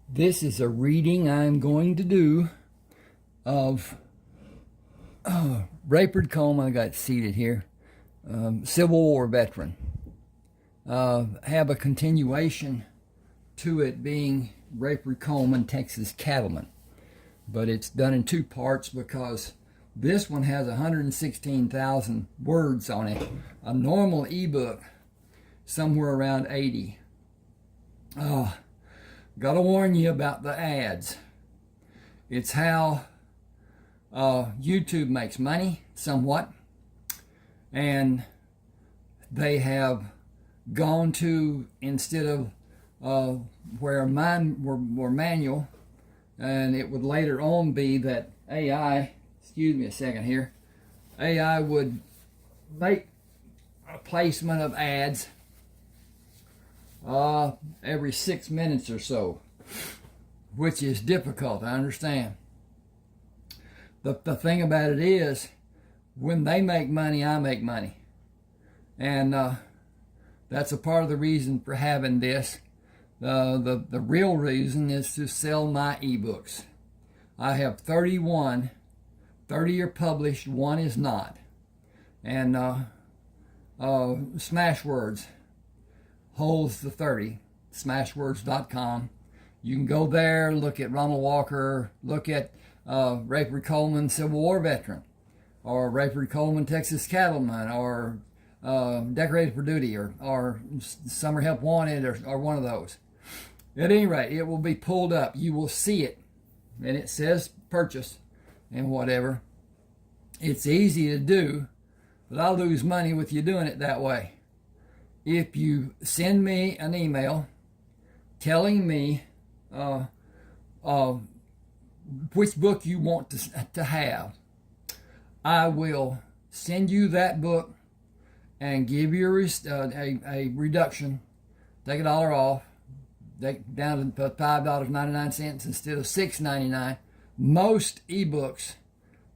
This is a reading I'm going to do of Rayford Coleman. I got it seated here. Civil War veteran. Have a continuation to it being Rayford Coleman, Texas Cattleman. But it's done in two parts because this one has 116,000 words on it. A normal ebook, somewhere around 80. Gotta warn you about the ads. It's how YouTube makes money, somewhat. And they have gone to, instead of where mine were manual, and it would later on be that AI, excuse me a second here, AI would make a placement of ads every 6 minutes or so, which is difficult, I understand. The thing about it is, when they make money, I make money. And that's a part of the reason for having this. The real reason is to sell my ebooks. I have 31. 30 are published, one is not. And Smashwords holds the 30. Smashwords.com. You can go there, look at Ronald Walker, look at Rayford Coleman, Civil War veteran, or Rayford Coleman, Texas Cattleman, or Decorated for Duty, or Summer Help Wanted, or one of those. At any rate, it will be pulled up. You will see it, and it says purchase and whatever. It's easy to do, but I'll lose money with you doing it that way. If you send me an email telling me which book you want to have, I will send you that book and give you a reduction, take $1 off, down to $5.99 instead of $6.99. Most ebooks,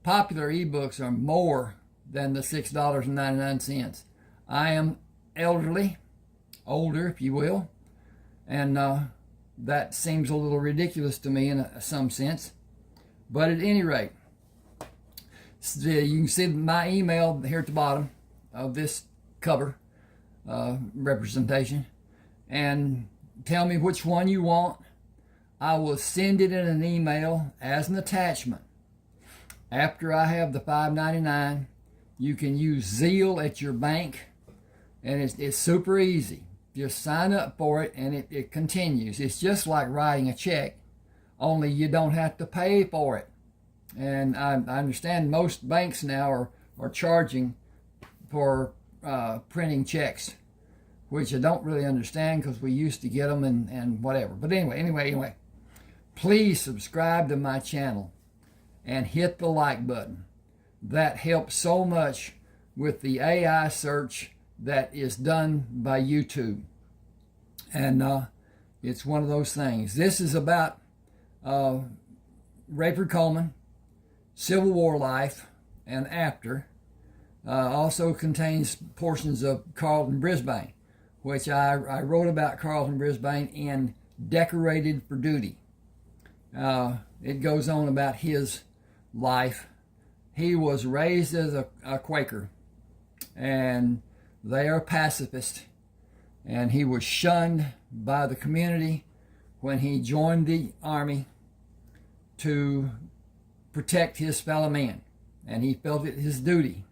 popular ebooks, are more than the $6.99. I am elderly, older if you will, and that seems a little ridiculous to me in some sense. But at any rate, you can see my email here at the bottom of this cover representation, and tell me which one you want. I will send it in an email as an attachment. After I have the $5.99, you can use Zeal at your bank, and it's super easy. Just sign up for it, and it continues. It's just like writing a check, only you don't have to pay for it. And I understand most banks now are charging for printing checks, which I don't really understand because we used to get them and whatever. But anyway, please subscribe to my channel and hit the like button. That helps so much with the AI search that is done by YouTube. And it's one of those things. This is about Rayford Coleman, Civil War life and after. Also contains portions of Carlton Brisbane, which I wrote about Carlton Brisbane in Decorated for Duty. It goes on about his life. He was raised as a Quaker, and they are pacifist, and he was shunned by the community when he joined the army to protect his fellow man, and he felt it his duty.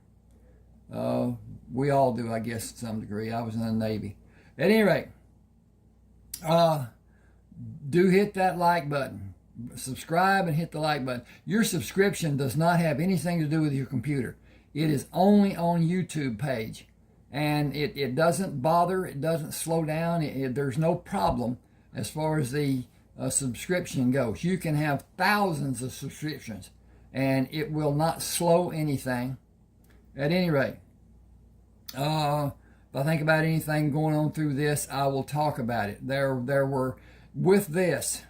We all do, I guess, to some degree. I was in the Navy. At any rate, do hit that like button. Subscribe and hit the like button. Your subscription does not have anything to do with your computer. It is only on YouTube page. And it doesn't bother, it doesn't slow down, there's no problem as far as the subscription goes. You can have thousands of subscriptions, and it will not slow anything. At any rate, if I think about anything going on through this, I will talk about it. There were, with this,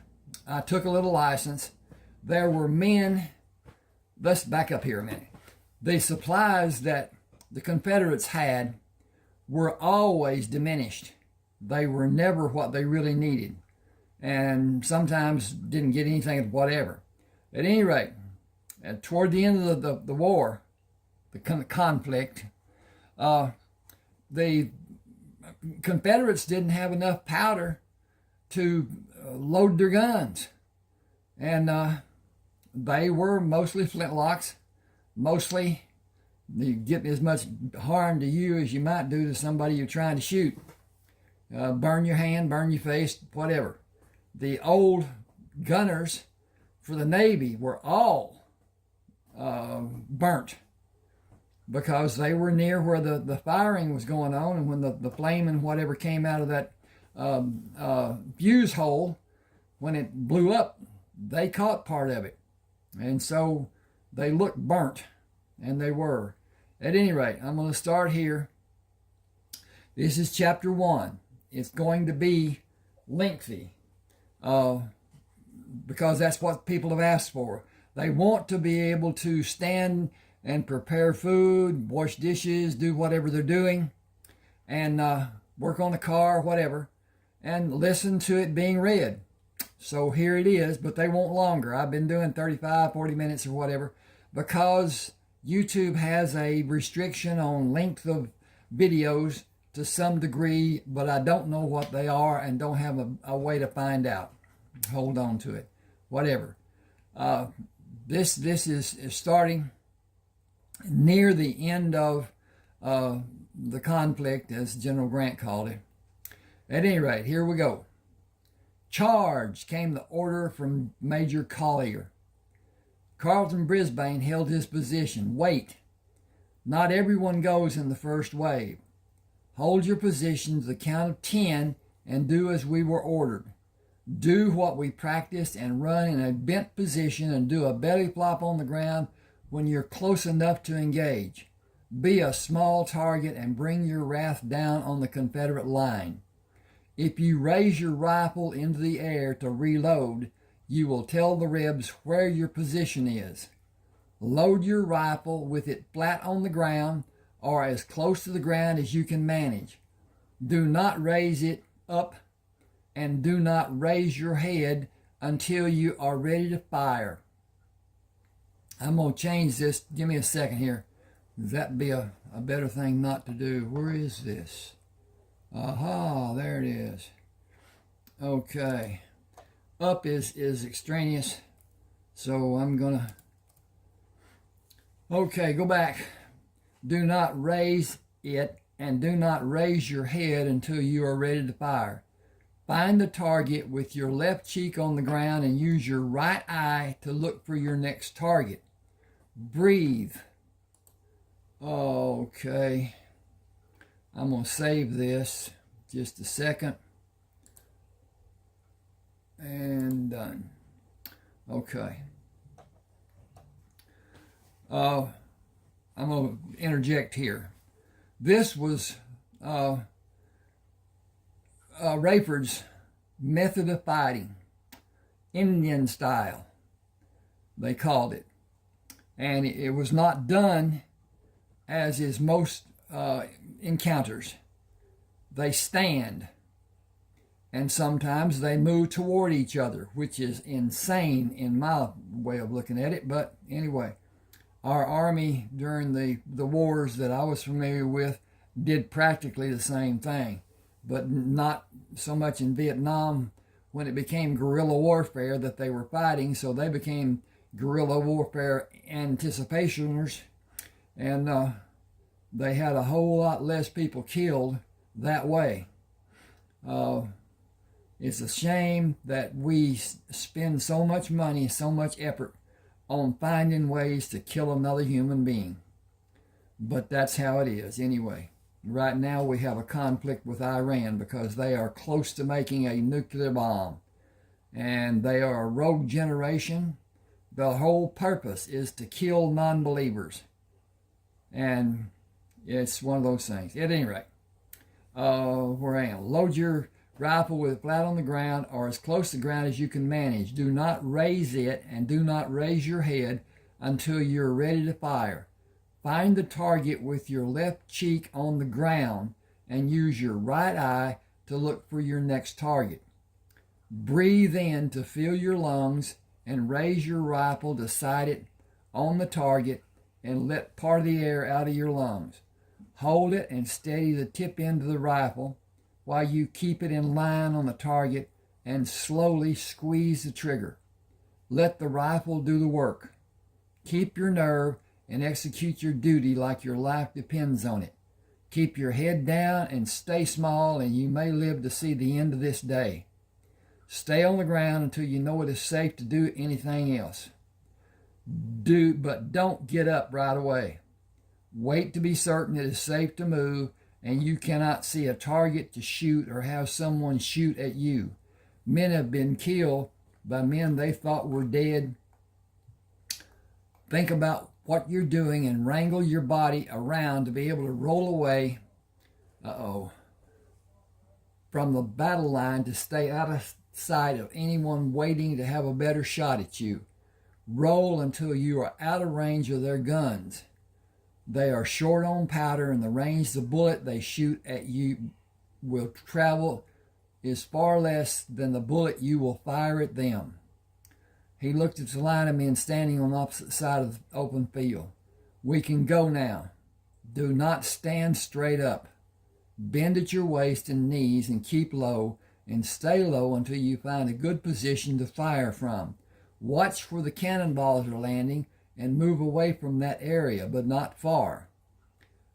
I took a little license. There were men, let's back up here a minute. The supplies that the Confederates had were always diminished. They were never what they really needed. and sometimes didn't get anything, whatever. At any rate, toward the end of the war, the conflict, the Confederates didn't have enough powder to load their guns, and they were mostly flintlocks, mostly you get as much harm to you as you might do to somebody you're trying to shoot. Burn your hand, burn your face, whatever. The old gunners for the Navy were all burnt because they were near where the firing was going on, and when the flame and whatever came out of that fuse hole, when it blew up, they caught part of it. And so they looked burnt, and they were. At any rate, I'm going to start here. This is chapter 1. It's going to be lengthy because that's what people have asked for. They want to be able to stand and prepare food, wash dishes, do whatever they're doing, and work on the car, whatever, and listen to it being read. So here it is, but they want longer. I've been doing 35, 40 minutes or whatever because YouTube has a restriction on length of videos to some degree, but I don't know what they are and don't have a way to find out. Hold on to it. Whatever. This is starting near the end of the conflict, as General Grant called it. At any rate, here we go. Charge, came the order from Major Collier. Carlton Brisbane held his position. Wait. Not everyone goes in the first wave. Hold your position to the count of 10 and do as we were ordered. Do what we practiced and run in a bent position and do a belly flop on the ground when you're close enough to engage. Be a small target and bring your wrath down on the Confederate line. If you raise your rifle into the air to reload, you will tell the Rebs where your position is. Load your rifle with it flat on the ground or as close to the ground as you can manage. Do not raise it up and do not raise your head until you are ready to fire. I'm going to change this. Give me a second here. That'd be a better thing not to do. Where is this? Aha, there it is. Okay. Up is extraneous. So I'm going to... Okay, go back. Do not raise it and do not raise your head until you are ready to fire. Find the target with your left cheek on the ground and use your right eye to look for your next target. Breathe. Okay. I'm going to save this. Just a second. And done. Okay. I'm going to interject here. This was Rayford's method of fighting. Indian style, they called it. And it was not done as is most encounters. They stand, and sometimes they move toward each other, which is insane in my way of looking at it. But anyway, our army during the wars that I was familiar with did practically the same thing, but not so much in Vietnam when it became guerrilla warfare that they were fighting, so they became guerrilla warfare anticipationers, and they had a whole lot less people killed that way. It's a shame that we spend so much money, so much effort on finding ways to kill another human being. But that's how it is anyway. Right now we have a conflict with Iran because they are close to making a nuclear bomb. And they are a rogue generation. The whole purpose is to kill non-believers. And it's one of those things. At any rate, where I am. Load your rifle with it flat on the ground or as close to the ground as you can manage. Do not raise it and do not raise your head until you're ready to fire. Find the target with your left cheek on the ground and use your right eye to look for your next target. Breathe in to fill your lungs and raise your rifle to sight it on the target and let part of the air out of your lungs. Hold it and steady the tip end of the rifle while you keep it in line on the target and slowly squeeze the trigger. Let the rifle do the work. Keep your nerve and execute your duty like your life depends on it. Keep your head down and stay small, and you may live to see the end of this day. Stay on the ground until you know it is safe to do anything else. But don't get up right away. Wait to be certain it is safe to move and you cannot see a target to shoot or have someone shoot at you. Men have been killed by men they thought were dead. Think about what you're doing and wrangle your body around to be able to roll away from the battle line to stay out of sight of anyone waiting to have a better shot at you. Roll until you are out of range of their guns. They are short on powder, and the range the bullet they shoot at you will travel is far less than the bullet you will fire at them. He looked at the line of men standing on the opposite side of the open field. We can go now. Do not stand straight up. Bend at your waist and knees and keep low, and stay low until you find a good position to fire from. Watch where the cannonballs are landing and move away from that area, but not far.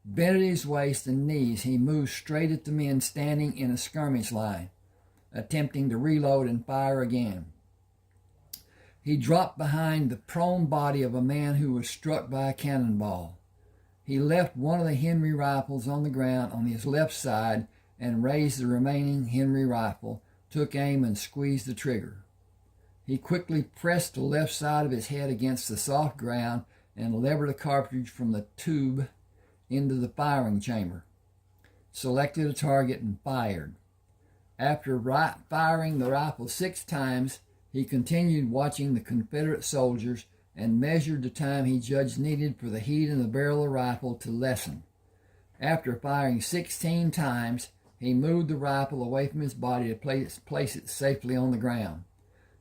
Bent at his waist and knees, he moved straight at the men standing in a skirmish line, attempting to reload and fire again. He dropped behind the prone body of a man who was struck by a cannonball. He left one of the Henry rifles on the ground on his left side and raised the remaining Henry rifle, took aim and squeezed the trigger. He quickly pressed the left side of his head against the soft ground and levered a cartridge from the tube into the firing chamber, selected a target and fired. After firing the rifle 6 times, he continued watching the Confederate soldiers and measured the time he judged needed for the heat in the barrel of the rifle to lessen. After firing 16 times, he moved the rifle away from his body to place it safely on the ground.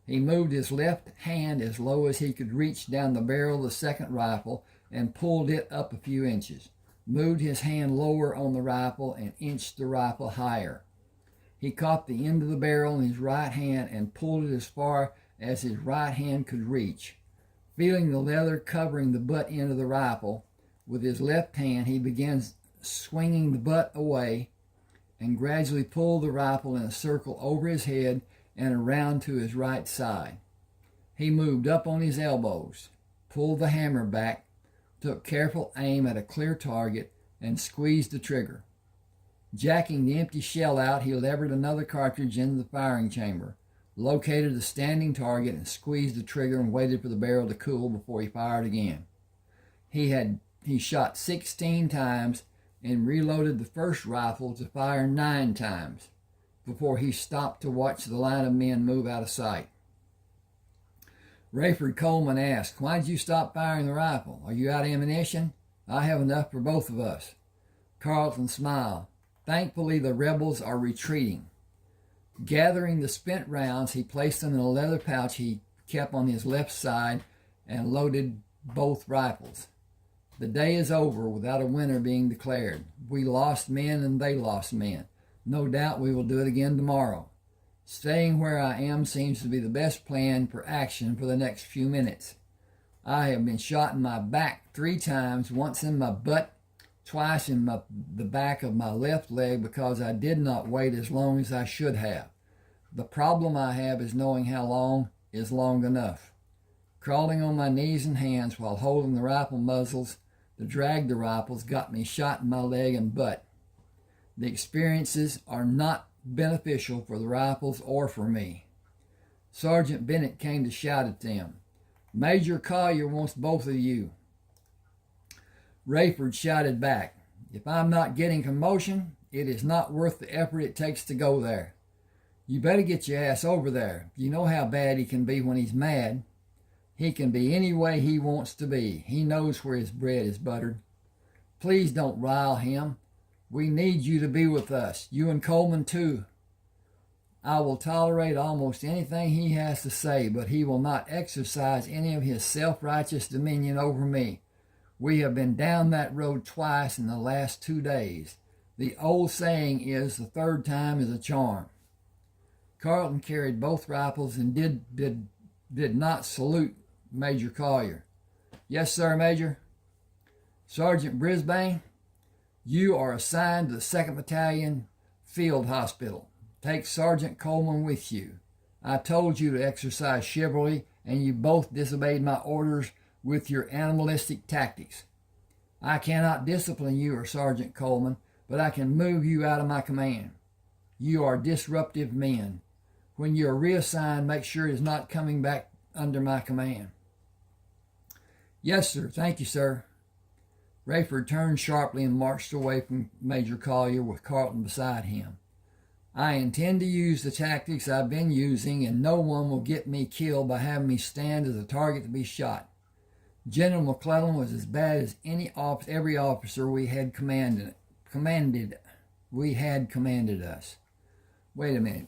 He moved his left hand as low as he could reach down the barrel of the second rifle and pulled it up a few inches, moved his hand lower on the rifle and inched the rifle higher. He caught the end of the barrel in his right hand and pulled it as far as his right hand could reach. Feeling the leather covering the butt end of the rifle, with his left hand he began swinging the butt away and gradually pulled the rifle in a circle over his head and around to his right side. He moved up on his elbows, pulled the hammer back, took careful aim at a clear target, and squeezed the trigger. Jacking the empty shell out, he levered another cartridge into the firing chamber, located a standing target, and squeezed the trigger and waited for the barrel to cool before he fired again. He shot 16 times and reloaded the first rifle to fire 9 times before he stopped to watch the line of men move out of sight. Rayford Coleman asked, "Why did you stop firing the rifle? Are you out of ammunition? I have enough for both of us." Carlton smiled. "Thankfully, the rebels are retreating." Gathering the spent rounds, he placed them in a leather pouch he kept on his left side and loaded both rifles. The day is over without a winner being declared. We lost men and they lost men. No doubt we will do it again tomorrow. Staying where I am seems to be the best plan for action for the next few minutes. I have been shot in my back 3 times, once in my butt, twice in the back of my left leg because I did not wait as long as I should have. The problem I have is knowing how long is long enough. Crawling on my knees and hands while holding the rifle muzzles to drag the rifles got me shot in my leg and butt. The experiences are not beneficial for the rifles or for me. Sergeant Bennett came to shout at them, "Major Collier wants both of you." Rayford shouted back, "If I'm not getting commotion, it is not worth the effort it takes to go there. You better get your ass over there. You know how bad he can be when he's mad. He can be any way he wants to be. He knows where his bread is buttered. Please don't rile him. We need you to be with us. You and Coleman too. I will tolerate almost anything he has to say, but he will not exercise any of his self-righteous dominion over me. We have been down that road twice in the last 2 days. The old saying is, the third time is a charm. Carlton carried both rifles and did not salute Major Collier. Yes, sir, Major. Sergeant Brisbane, you are assigned to the 2nd Battalion Field Hospital. Take Sergeant Coleman with you. I told you to exercise chivalry, and you both disobeyed my orders with your animalistic tactics. I cannot discipline you or Sergeant Coleman, but I can move you out of my command. You are disruptive men. When you are reassigned, make sure it is not coming back under my command. Yes, sir. Thank you, sir. Rayford turned sharply and marched away from Major Collier with Carlton beside him. I intend to use the tactics I've been using, and no one will get me killed by having me stand as a target to be shot. General McClellan was as bad as every officer we had commanded us. Wait a minute.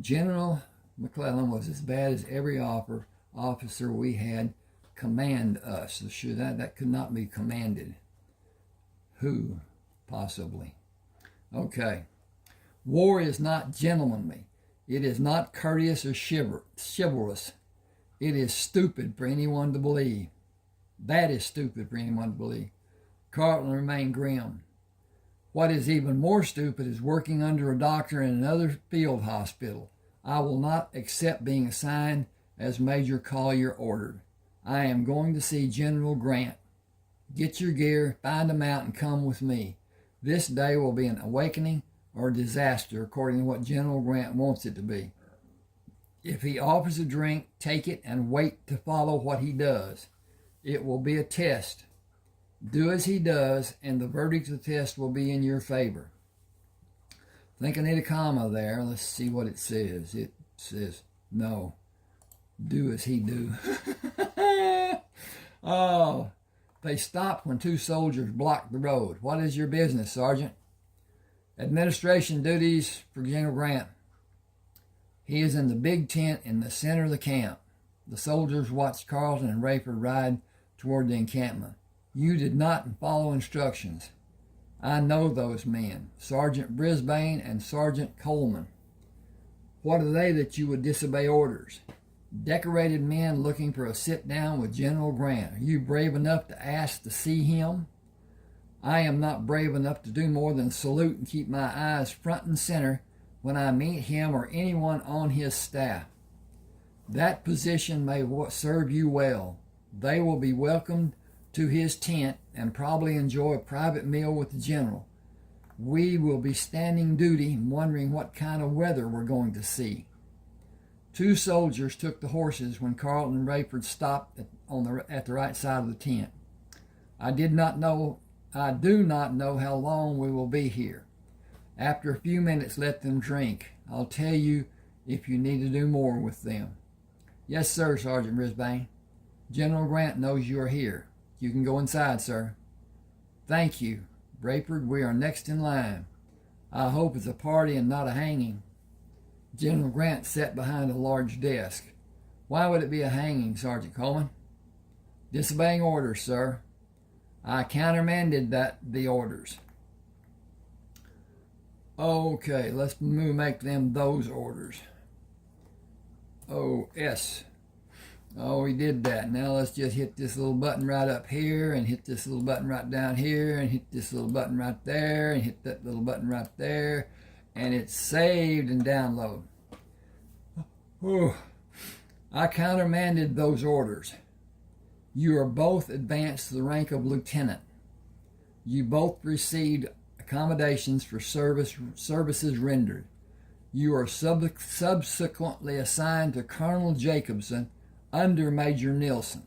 General McClellan was as bad as every officer we had command us. So sure, that could not be commanded. Who? Possibly. Okay. War is not gentlemanly. It is not courteous or chivalrous. It is stupid for anyone to believe. That is stupid for anyone to believe. Carlton remained grim. What is even more stupid is working under a doctor in another field hospital. I will not accept being assigned as Major Collier ordered. I am going to see General Grant. Get your gear, find him out, and come with me. This day will be an awakening or disaster according to what General Grant wants it to be. If he offers a drink, take it and wait to follow what he does. It will be a test. Do as he does, and the verdict of the test will be in your favor. I think I need a comma there. Let's see what it says. It says, no, do as he do. Oh, they stopped when 2 soldiers blocked the road. What is your business, Sergeant? Administration duties for General Grant. He is in the big tent in the center of the camp. The soldiers watched Carlton and Rayford ride toward the encampment. You did not follow instructions. I know those men, Sergeant Brisbane and Sergeant Coleman. What are they that you would disobey orders? Decorated men looking for a sit-down with General Grant. Are you brave enough to ask to see him? I am not brave enough to do more than salute and keep my eyes front and center when I meet him or anyone on his staff. That position may serve you well. They will be welcomed to his tent and probably enjoy a private meal with the general. We will be standing duty and wondering what kind of weather we're going to see. 2 soldiers took the horses when Carlton and Rayford stopped at the right side of the tent. I do not know how long we will be here. After a few minutes, let them drink. I'll tell you if you need to do more with them. Yes, sir, Sergeant Brisbane. General Grant knows you are here. You can go inside, sir. Thank you. Rayford, we are next in line. I hope it's a party and not a hanging. General Grant sat behind a large desk. Why would it be a hanging, Sergeant Coleman? Disobeying orders, sir. I countermanded the orders. Okay, let's make them those orders. O-S. Oh, we did that. Now let's just hit this little button right up here, and hit this little button right down here, and hit this little button right there, and hit that little button right there, and it's saved and download. Oh, I countermanded those orders. You are both advanced to the rank of lieutenant. You both received accommodations for services rendered. You are subsequently assigned to Colonel Jacobson under Major Nilsson.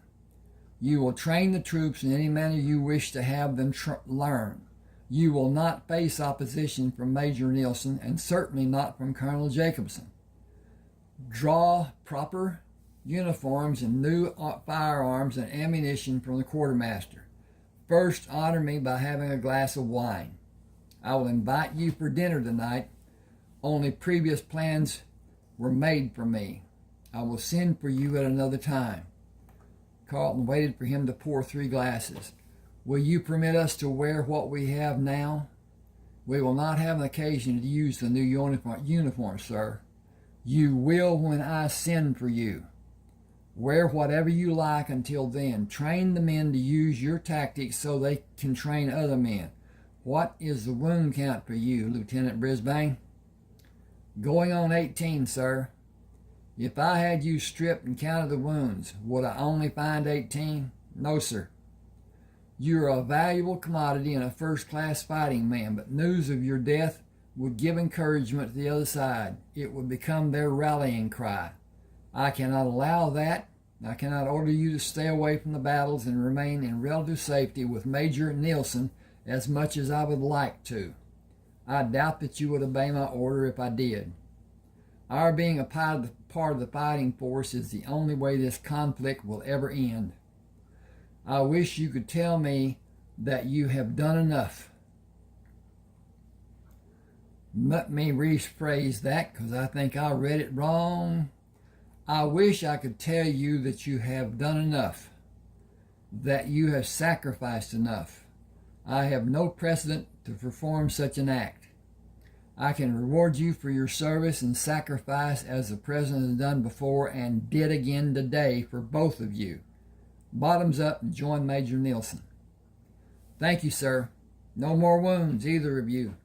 You will train the troops in any manner you wish to have them learn. You will not face opposition from Major Nilsson, and certainly not from Colonel Jacobson. Draw proper uniforms and new firearms and ammunition from the quartermaster. First, honor me by having a glass of wine. I will invite you for dinner tonight. Only previous plans were made for me. I will send for you at another time. Carlton waited for him to pour 3 glasses. Will you permit us to wear what we have now? We will not have an occasion to use the new uniform, sir. You will when I send for you. Wear whatever you like until then. Train the men to use your tactics so they can train other men. What is the wound count for you, Lieutenant Brisbane? Going on 18, sir. If I had you stripped and counted the wounds, would I only find 18? No, sir. You are a valuable commodity and a first-class fighting man, but news of your death would give encouragement to the other side. It would become their rallying cry. I cannot allow that. I cannot order you to stay away from the battles and remain in relative safety with Major Nielsen as much as I would like to. I doubt that you would obey my order if I did. Our being a part of the fighting force is the only way this conflict will ever end. I wish you could tell me that you have done enough. Let me rephrase that because I think I read it wrong. I wish I could tell you that you have done enough, that you have sacrificed enough. I have no precedent to perform such an act. I can reward you for your service and sacrifice as the President has done before and did again today for both of you. Bottoms up and join Major Nielsen. Thank you, sir. No more wounds, either of you.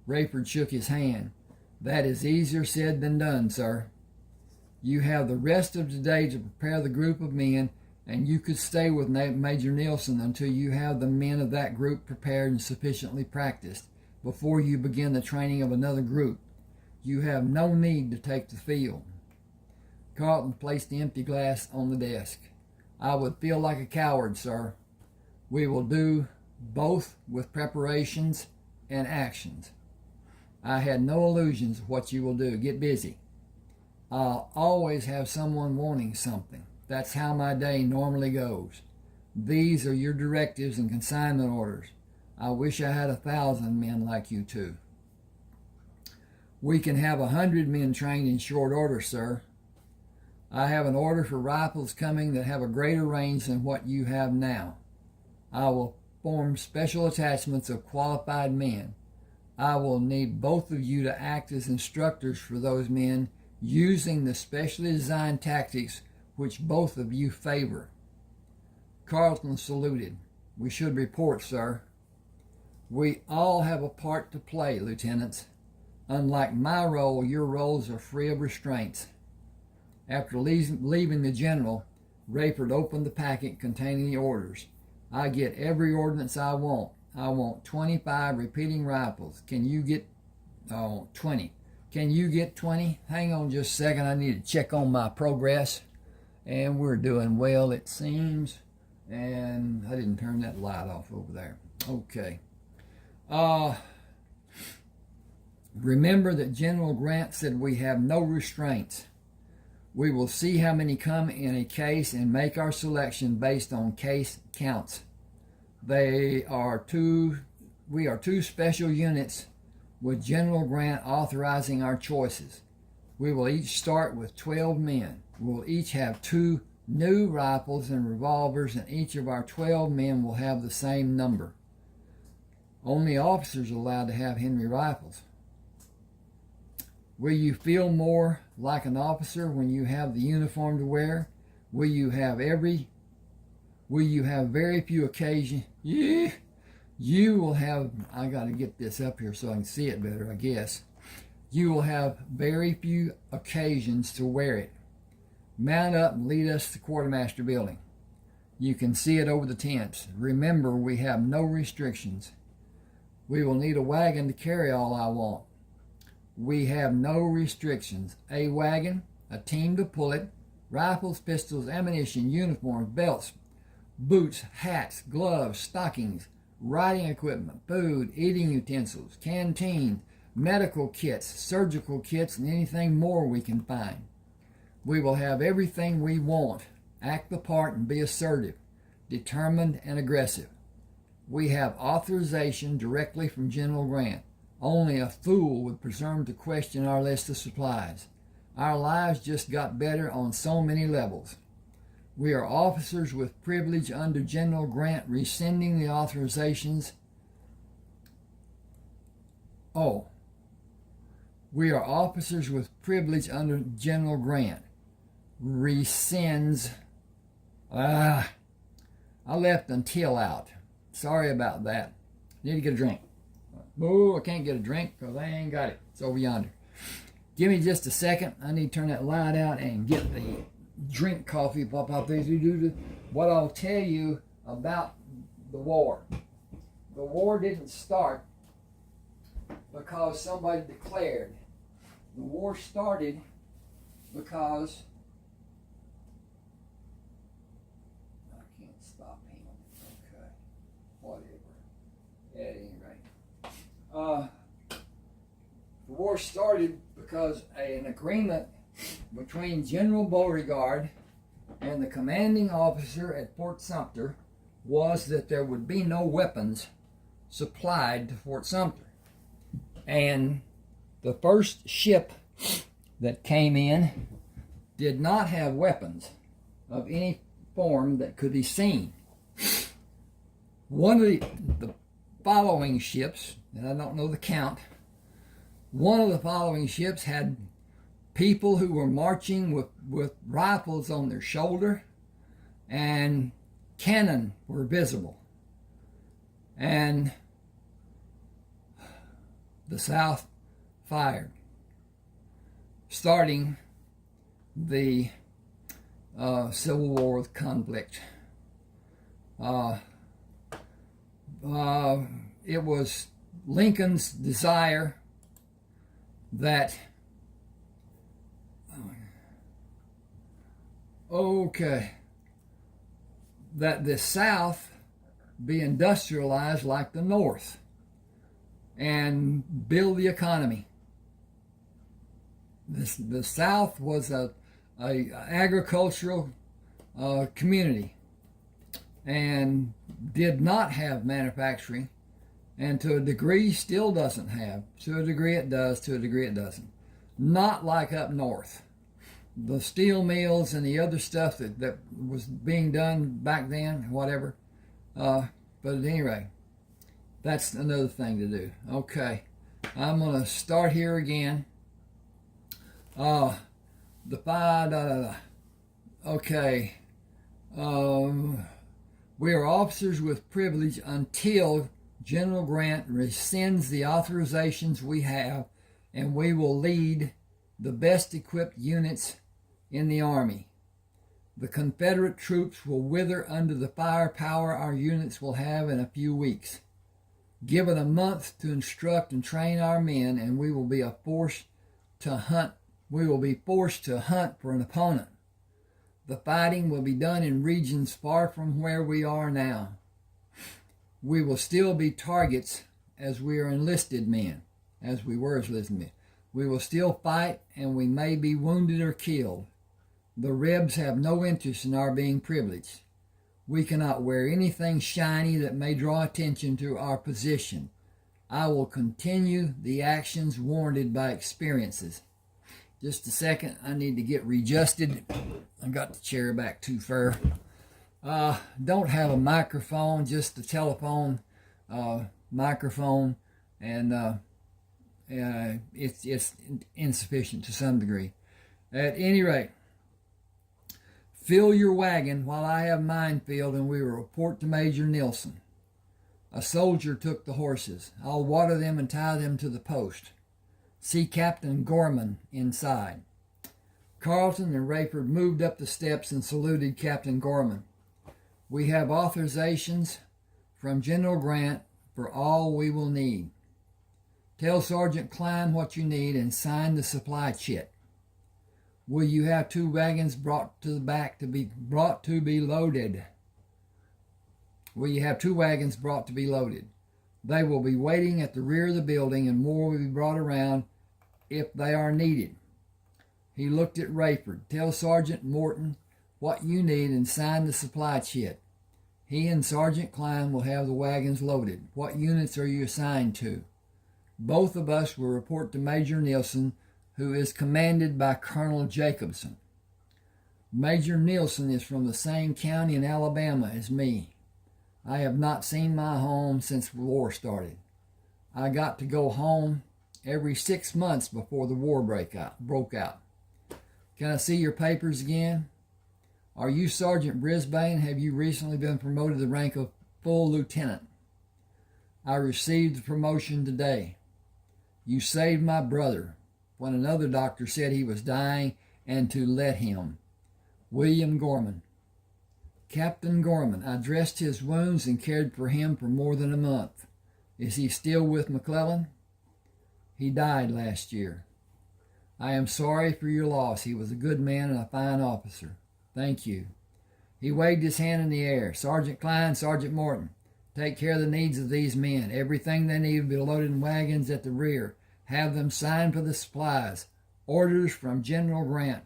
Rayford shook his hand. That is easier said than done, sir. You have the rest of today to prepare the group of men, and you could stay with Major Nielsen until you have the men of that group prepared and sufficiently practiced before you begin the training of another group. You have no need to take the field. Carlton placed the empty glass on the desk. I would feel like a coward, sir. We will do both with preparations and actions. I had no illusions of what you will do. Get busy. I'll always have someone wanting something. That's how my day normally goes. These are your directives and consignment orders. I wish I had 1,000 men like you two. We can have 100 men trained in short order, sir. I have an order for rifles coming that have a greater range than what you have now. I will form special attachments of qualified men. I will need both of you to act as instructors for those men using the specially designed tactics which both of you favor. Carlton saluted. We should report, sir. We all have a part to play, lieutenants. Unlike my role, your roles are free of restraints. After leaving the general, Rayford opened the packet containing the orders. I get every ordnance I want. I want 25 repeating rifles. Can you get 20? Can you get 20? Hang on just a second. I need to check on my progress. And we're doing well, it seems. And I didn't turn that light off over there. Okay. Remember that General Grant said we have no restraints. We will see how many come in a case and make our selection based on case counts. We are two special units with General Grant authorizing our choices. We will each start with 12 men. We'll each have 2 new rifles and revolvers, and each of our 12 men will have the same number. Only officers are allowed to have Henry rifles. Will you feel more like an officer when you have the uniform to wear? Will you have very few occasions? You will have, I got to get this up here so I can see it better, I guess. You will have very few occasions to wear it. Mount up and lead us to the quartermaster building. You can see it over the tents. Remember, we have no restrictions. We will need a wagon to carry all I want. We have no restrictions. A wagon, a team to pull it, rifles, pistols, ammunition, uniforms, belts, boots, hats, gloves, stockings, riding equipment, food, eating utensils, canteens, medical kits, surgical kits, and anything more we can find. We will have everything we want. Act the part and be assertive, determined, and aggressive. We have authorization directly from General Grant. Only a fool would presume to question our list of supplies. Our lives just got better on so many levels. We are officers with privilege under General Grant rescinding the authorizations. We are officers with privilege under General Grant. Rescinds. I left until out. Sorry about that. Need to get a drink. Oh, I can't get a drink because I ain't got it. It's over yonder. Give me just a second. I need to turn that light out and get the drink coffee. What I'll tell you about the war. The war didn't start because somebody declared. The war started because I can't stop him. Okay, whatever. At any rate, the war started because an agreement between General Beauregard and the commanding officer at Fort Sumter was that there would be no weapons supplied to Fort Sumter. And the first ship that came in did not have weapons of any form that could be seen. One of the following ships, and I don't know the count, one of the following ships had people who were marching with rifles on their shoulder, and cannon were visible. And the South fired, starting the Civil War conflict. It was Lincoln's desire that that the South be industrialized like the North and build the economy. The South was a agricultural community and did not have manufacturing, and to a degree still doesn't have. To a degree it does, to a degree it doesn't. Not like up north. The steel mills and the other stuff that was being done back then, whatever. But at any rate, that's another thing to do. Okay, I'm going to start here again. Okay. We are officers with privilege until General Grant rescinds the authorizations we have, and we will lead the best equipped units in the Army. The Confederate troops will wither under the firepower our units will have in a few weeks. Given a month to instruct and train our men, and we will be forced to hunt for an opponent. The fighting will be done in regions far from where we are now. We will still be targets as we are enlisted men, as we were enlisted men. We will still fight, and we may be wounded or killed. The Rebs have no interest in our being privileged. We cannot wear anything shiny that may draw attention to our position. I will continue the actions warranted by experiences. Just a second, I need to get readjusted. I got the chair back too far. Don't have a microphone, just a telephone microphone, and it's insufficient to some degree. At any rate, fill your wagon while I have mine filled, and we will report to Major Nilsson. A soldier took the horses. I'll water them and tie them to the post. See Captain Gorman inside. Carleton and Rayford moved up the steps and saluted Captain Gorman. We have authorizations from General Grant for all we will need. Tell Sergeant Klein what you need and sign the supply chit. Will you have 2 wagons brought to the back to be loaded? Will you have 2 wagons brought to be loaded? They will be waiting at the rear of the building, and more will be brought around if they are needed. He looked at Rayford. Tell Sergeant Morton what you need and sign the supply chit. He and Sergeant Klein will have the wagons loaded. What units are you assigned to? Both of us will report to Major Nilsson, who is commanded by Colonel Jacobson. Major Nielsen is from the same county in Alabama as me. I have not seen my home since the war started. I got to go home every 6 months before the war broke out. Can I see your papers again? Are you Sergeant Brisbane? Have you recently been promoted to the rank of full lieutenant? I received the promotion today. You saved my brother when another doctor said he was dying and to let him. William Gorman. Captain Gorman, I dressed his wounds and cared for him for more than a month. Is he still with McClellan? He died last year. I am sorry for your loss. He was a good man and a fine officer. Thank you. He waved his hand in the air. Sergeant Klein, Sergeant Morton, take care of the needs of these men. Everything they need will be loaded in wagons at the rear. Have them sign for the supplies. Orders from General Grant.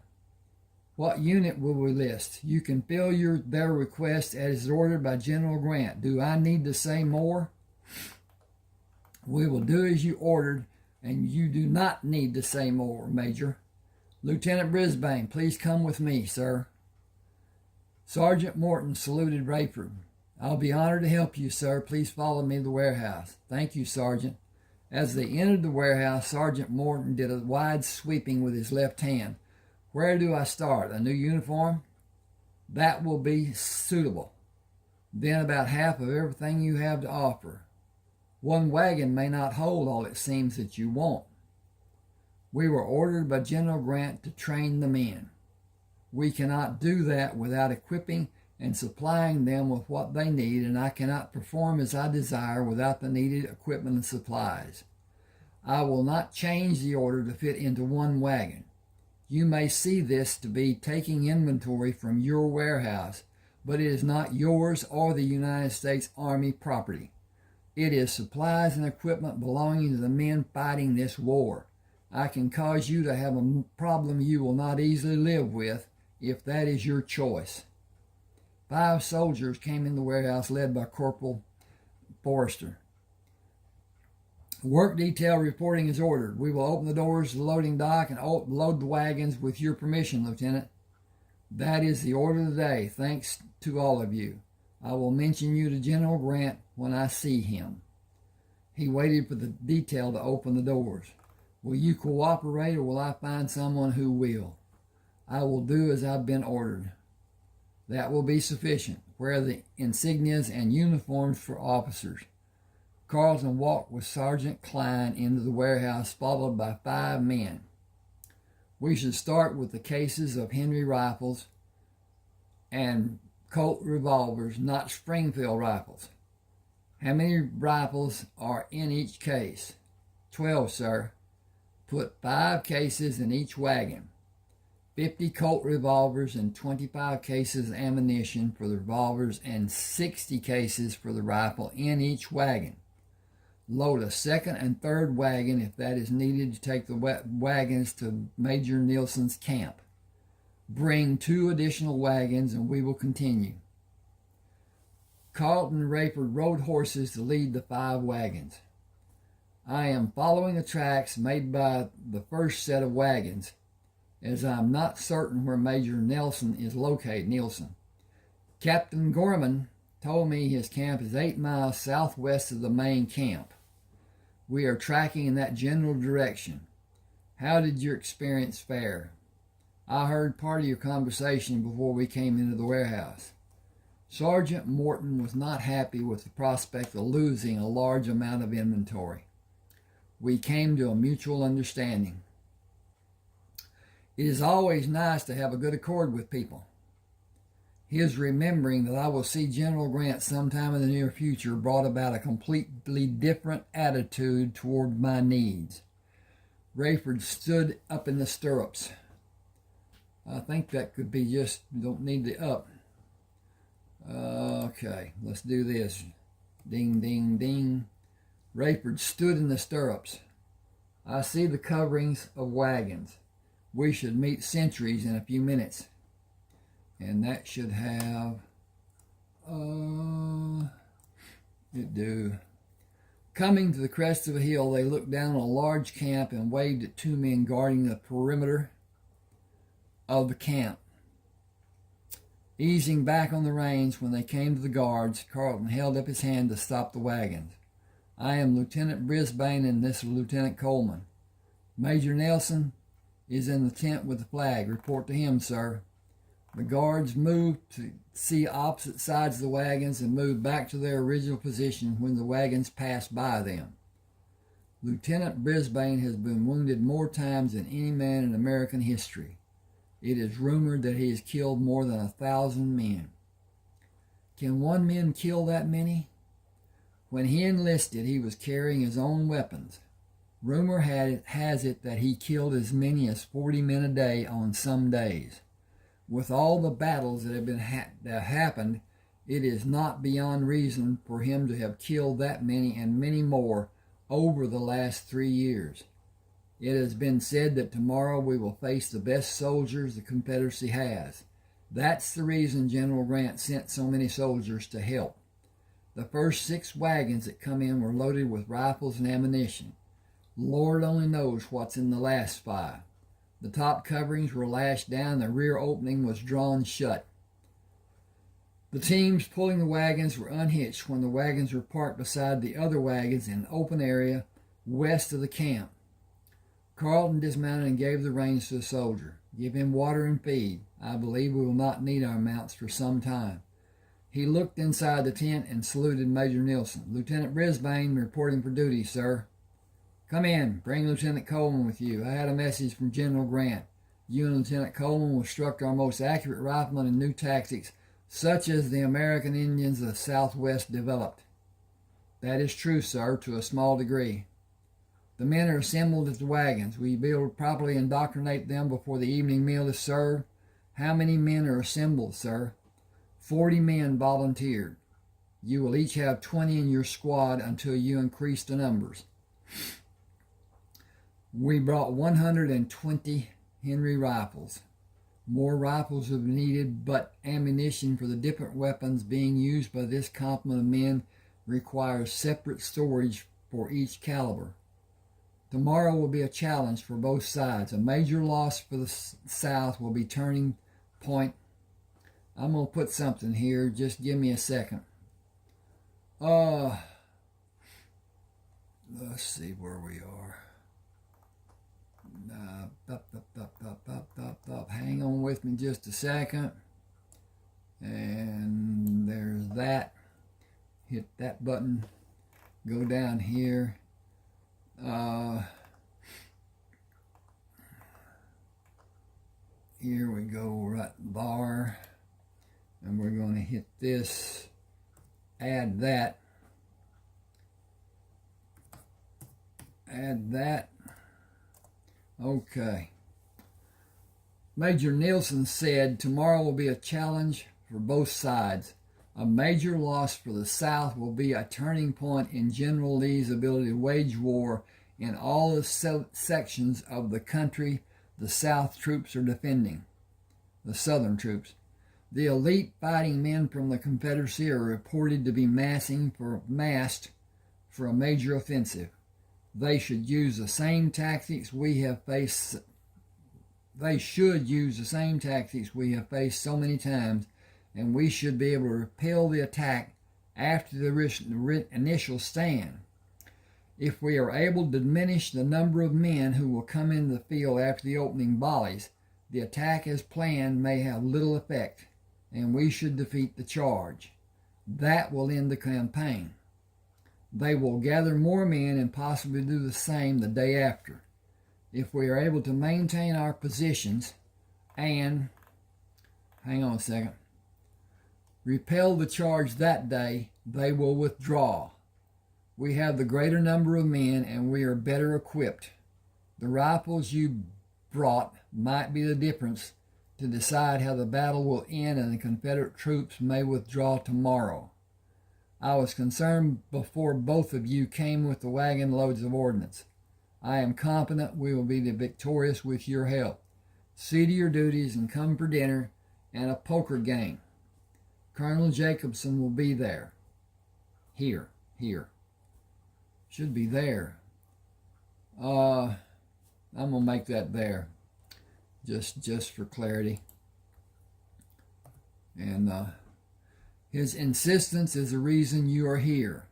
What unit will we list? You can fill their request as ordered by General Grant. Do I need to say more? We will do as you ordered, and you do not need to say more, Major. Lieutenant Brisbane, please come with me, sir. Sergeant Morton saluted Rayford. I'll be honored to help you, sir. Please follow me to the warehouse. Thank you, Sergeant. As they entered the warehouse, Sergeant Morton did a wide sweeping with his left hand. Where do I start? A new uniform? That will be suitable. Then about half of everything you have to offer. One wagon may not hold all it seems that you want. We were ordered by General Grant to train the men. We cannot do that without equipping and supplying them with what they need, and I cannot perform as I desire without the needed equipment and supplies. I will not change the order to fit into one wagon. You may see this to be taking inventory from your warehouse, but it is not yours or the United States Army property. It is supplies and equipment belonging to the men fighting this war. I can cause you to have a problem you will not easily live with if that is your choice. 5 soldiers came in the warehouse led by Corporal Forrester. Work detail reporting is ordered. We will open the doors to the loading dock and load the wagons with your permission, Lieutenant. That is the order of the day. Thanks to all of you. I will mention you to General Grant when I see him. He waited for the detail to open the doors. Will you cooperate, or will I find someone who will? I will do as I've been ordered. That will be sufficient. Wear the insignias and uniforms for officers. Carlton walked with Sergeant Klein into the warehouse, followed by 5 men. We should start with the cases of Henry rifles and Colt revolvers, not Springfield rifles. How many rifles are in each case? 12, sir. Put 5 cases in each wagon. 50 Colt revolvers and 25 cases of ammunition for the revolvers and 60 cases for the rifle in each wagon. Load a second and third wagon if that is needed to take the wagons to Major Nielsen's camp. Bring 2 additional wagons and we will continue. Carlton and Rayford rode horses to lead the 5 wagons. I am following the tracks made by the first set of wagons, as I am not certain where Major Nielsen is located. Captain Gorman told me his camp is 8 miles southwest of the main camp. We are tracking in that general direction. How did your experience fare? I heard part of your conversation before we came into the warehouse. Sergeant Morton was not happy with the prospect of losing a large amount of inventory. We came to a mutual understanding. It is always nice to have a good accord with people. His remembering that I will see General Grant sometime in the near future brought about a completely different attitude toward my needs. Rayford stood up in the stirrups. I think that could be just, don't need the up. Okay, let's do this. Ding, ding, ding. Rayford stood in the stirrups. I see the coverings of wagons. We should meet sentries in a few minutes. And that should have, it do. Coming to the crest of a hill, they looked down on a large camp and waved at two men guarding the perimeter of the camp. Easing back on the reins when they came to the guards, Carlton held up his hand to stop the wagons. "I am Lieutenant Brisbane, and this is Lieutenant Coleman. Major Nelson is in the tent with the flag. Report to him, sir." The guards moved to see opposite sides of the wagons and moved back to their original position when the wagons passed by them. "Lieutenant Brisbane has been wounded more times than any man in American history. It is rumored that he has killed more than 1,000 men." "Can one man kill that many?" "When he enlisted, he was carrying his own weapons. Rumor has it that he killed as many as 40 men a day on some days. With all the battles that have happened, it is not beyond reason for him to have killed that many and many more over the last 3 years. It has been said that tomorrow we will face the best soldiers the Confederacy has. That's the reason General Grant sent so many soldiers to help. The first 6 wagons that come in were loaded with rifles and ammunition. Lord only knows what's in the last 5. The top coverings were lashed down, the rear opening was drawn shut. The teams pulling the wagons were unhitched when the wagons were parked beside the other wagons in an open area west of the camp. Carlton dismounted and gave the reins to the soldier. "Give him water and feed. I believe we will not need our mounts for some time." He looked inside the tent and saluted Major Nelson. "Lieutenant Brisbane reporting for duty, sir." "Come in. Bring Lieutenant Coleman with you. I had a message from General Grant. You and Lieutenant Coleman will instruct our most accurate riflemen in new tactics, such as the American Indians of the Southwest developed." "That is true, sir, to a small degree." "The men are assembled at the wagons. Will you be able to properly indoctrinate them before the evening meal is served?" "How many men are assembled, sir?" 40 men volunteered. You will each have 20 in your squad until you increase the numbers. We brought 120 Henry rifles. More rifles will be needed, but ammunition for the different weapons being used by this complement of men requires separate storage for each caliber. Tomorrow will be a challenge for both sides. A major loss for the South will be turning point. I'm going to put something here. Just give me a second. Let's see where we are. Hang on with me just a second. And there's that. Hit that button. Go down here. Here we go, right there. And we're going to hit this. Add that. Add that. Okay. Major Nielsen said tomorrow will be a challenge for both sides. A major loss for the South will be a turning point in General Lee's ability to wage war in all the sections of the country the South troops are defending, the Southern troops. The elite fighting men from the Confederacy are reported to be massed for a major offensive. They should use the same tactics we have faced. They should use the same tactics we have faced so many times, and we should be able to repel the attack after the initial stand. If we are able to diminish the number of men who will come into the field after the opening volleys, the attack as planned may have little effect, and we should defeat the charge. That will end the campaign. They will gather more men and possibly do the same the day after. If we are able to maintain our positions and, hang on a second, repel the charge that day, they will withdraw. We have the greater number of men and we are better equipped. The rifles you brought might be the difference to decide how the battle will end, and the Confederate troops may withdraw tomorrow. I was concerned before both of you came with the wagon loads of ordnance. I am confident we will be victorious with your help. See to your duties and come for dinner and a poker game. Colonel Jacobson will be there. Here. Should be there. I'm going to make that there. Just for clarity. And his insistence is the reason you are here.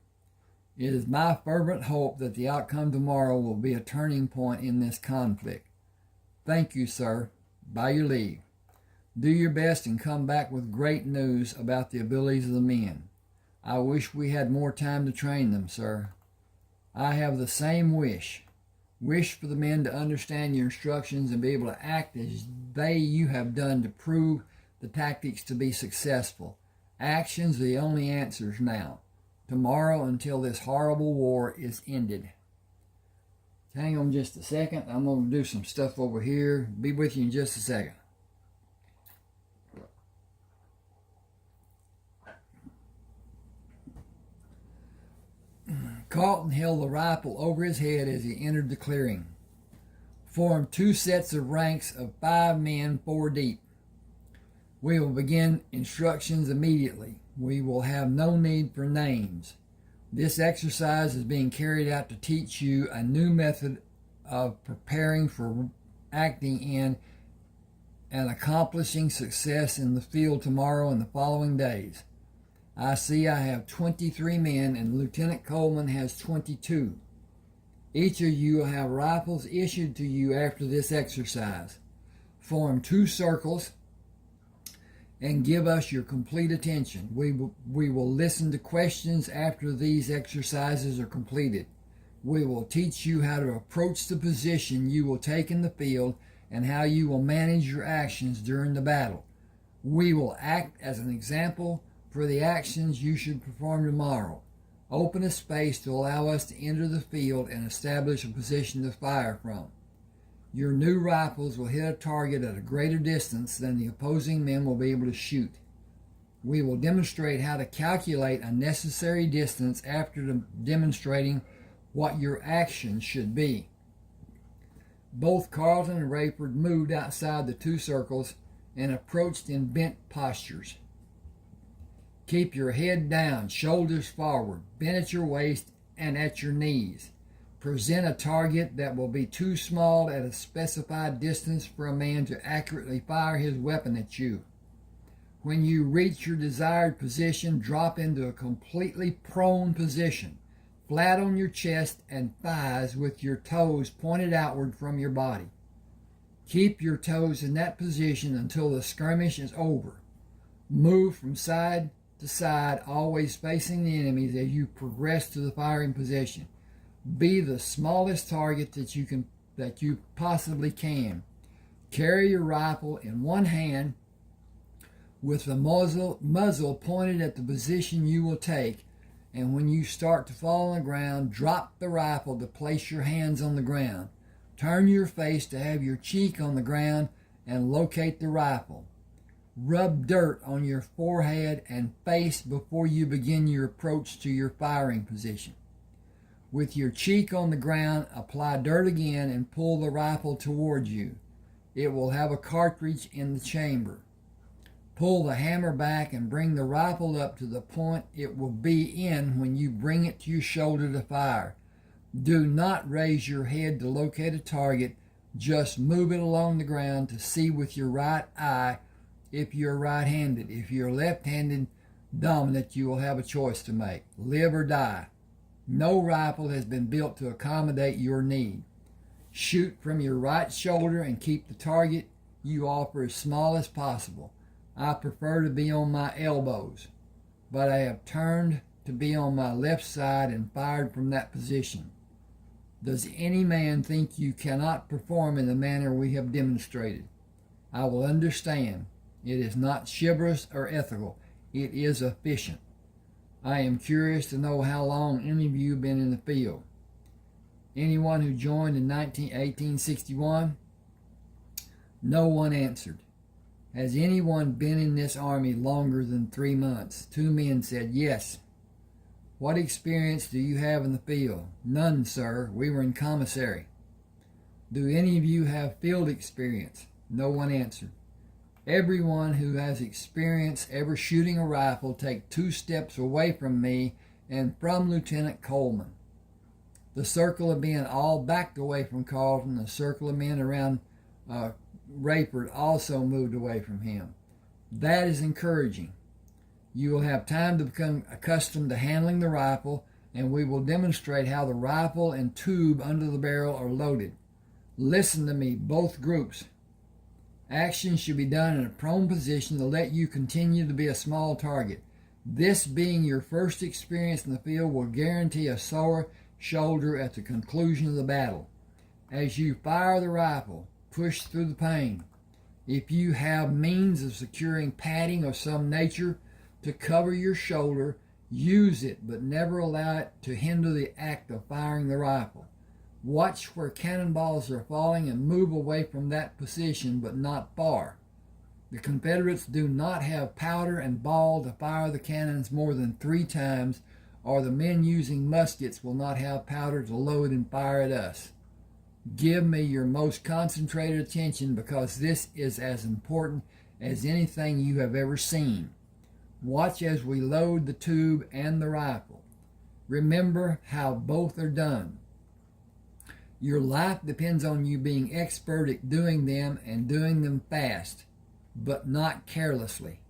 It is my fervent hope that the outcome tomorrow will be a turning point in this conflict. Thank you, sir. By your leave. Do your best and come back with great news about the abilities of the men. I wish we had more time to train them, sir. I have the same wish. Wish for the men to understand your instructions and be able to act as you have done to prove the tactics to be successful. Actions are the only answers now. Tomorrow until this horrible war is ended. Hang on just a second. I'm going to do some stuff over here. Be with you in just a second. Carlton held the rifle over his head as he entered the clearing. Formed 2 sets of ranks of 5 men, 4 deep. We will begin instructions immediately. We will have no need for names. This exercise is being carried out to teach you a new method of preparing for acting in and accomplishing success in the field tomorrow and the following days. I see I have 23 men and Lieutenant Coleman has 22. Each of you will have rifles issued to you after this exercise. Form 2 circles and give us your complete attention. We will listen to questions after these exercises are completed. We will teach you how to approach the position you will take in the field and how you will manage your actions during the battle. We will act as an example for the actions you should perform tomorrow. Open a space to allow us to enter the field and establish a position to fire from. Your new rifles will hit a target at a greater distance than the opposing men will be able to shoot. We will demonstrate how to calculate a necessary distance after demonstrating what your actions should be. Both Carlton and Rayford moved outside the 2 circles and approached in bent postures. Keep your head down, shoulders forward, bent at your waist and at your knees. Present a target that will be too small at a specified distance for a man to accurately fire his weapon at you. When you reach your desired position, drop into a completely prone position, flat on your chest and thighs with your toes pointed outward from your body. Keep your toes in that position until the skirmish is over. Move from side to side, always facing the enemies as you progress to the firing position. Be the smallest target that you possibly can. Carry your rifle in one hand with the muzzle pointed at the position you will take, and when you start to fall on the ground, drop the rifle to place your hands on the ground. Turn your face to have your cheek on the ground and locate the rifle. Rub dirt on your forehead and face before you begin your approach to your firing position. With your cheek on the ground, apply dirt again and pull the rifle towards you. It will have a cartridge in the chamber. Pull the hammer back and bring the rifle up to the point it will be in when you bring it to your shoulder to fire. Do not raise your head to locate a target. Just move it along the ground to see with your right eye if you're right-handed. If you're left-handed dominant, you will have a choice to make. Live or die. No rifle has been built to accommodate your need. Shoot from your right shoulder and keep the target you offer as small as possible. I prefer to be on my elbows, but I have turned to be on my left side and fired from that position. Does any man think you cannot perform in the manner we have demonstrated? I will understand. It is not chivalrous or ethical. It is efficient. I am curious to know how long any of you have been in the field. Anyone who joined in 1861? No one answered. Has anyone been in this army longer than 3 months? 2 men said yes. What experience do you have in the field? None, sir. We were in commissary. Do any of you have field experience? No one answered. Everyone who has experience ever shooting a rifle take 2 steps away from me and from Lieutenant Coleman. The circle of men all backed away from Carlton. The circle of men around Rayford also moved away from him. That is encouraging. You will have time to become accustomed to handling the rifle, and we will demonstrate how the rifle and tube under the barrel are loaded. Listen to me, both groups. Action should be done in a prone position to let you continue to be a small target. This being your first experience in the field will guarantee a sore shoulder at the conclusion of the battle. As you fire the rifle, push through the pain. If you have means of securing padding of some nature to cover your shoulder, use it, but never allow it to hinder the act of firing the rifle. Watch where cannonballs are falling and move away from that position, but not far. The Confederates do not have powder and ball to fire the cannons more than 3 times, or the men using muskets will not have powder to load and fire at us. Give me your most concentrated attention, because this is as important as anything you have ever seen. Watch as we load the tube and the rifle. Remember how both are done. Your life depends on you being expert at doing them and doing them fast, but not carelessly.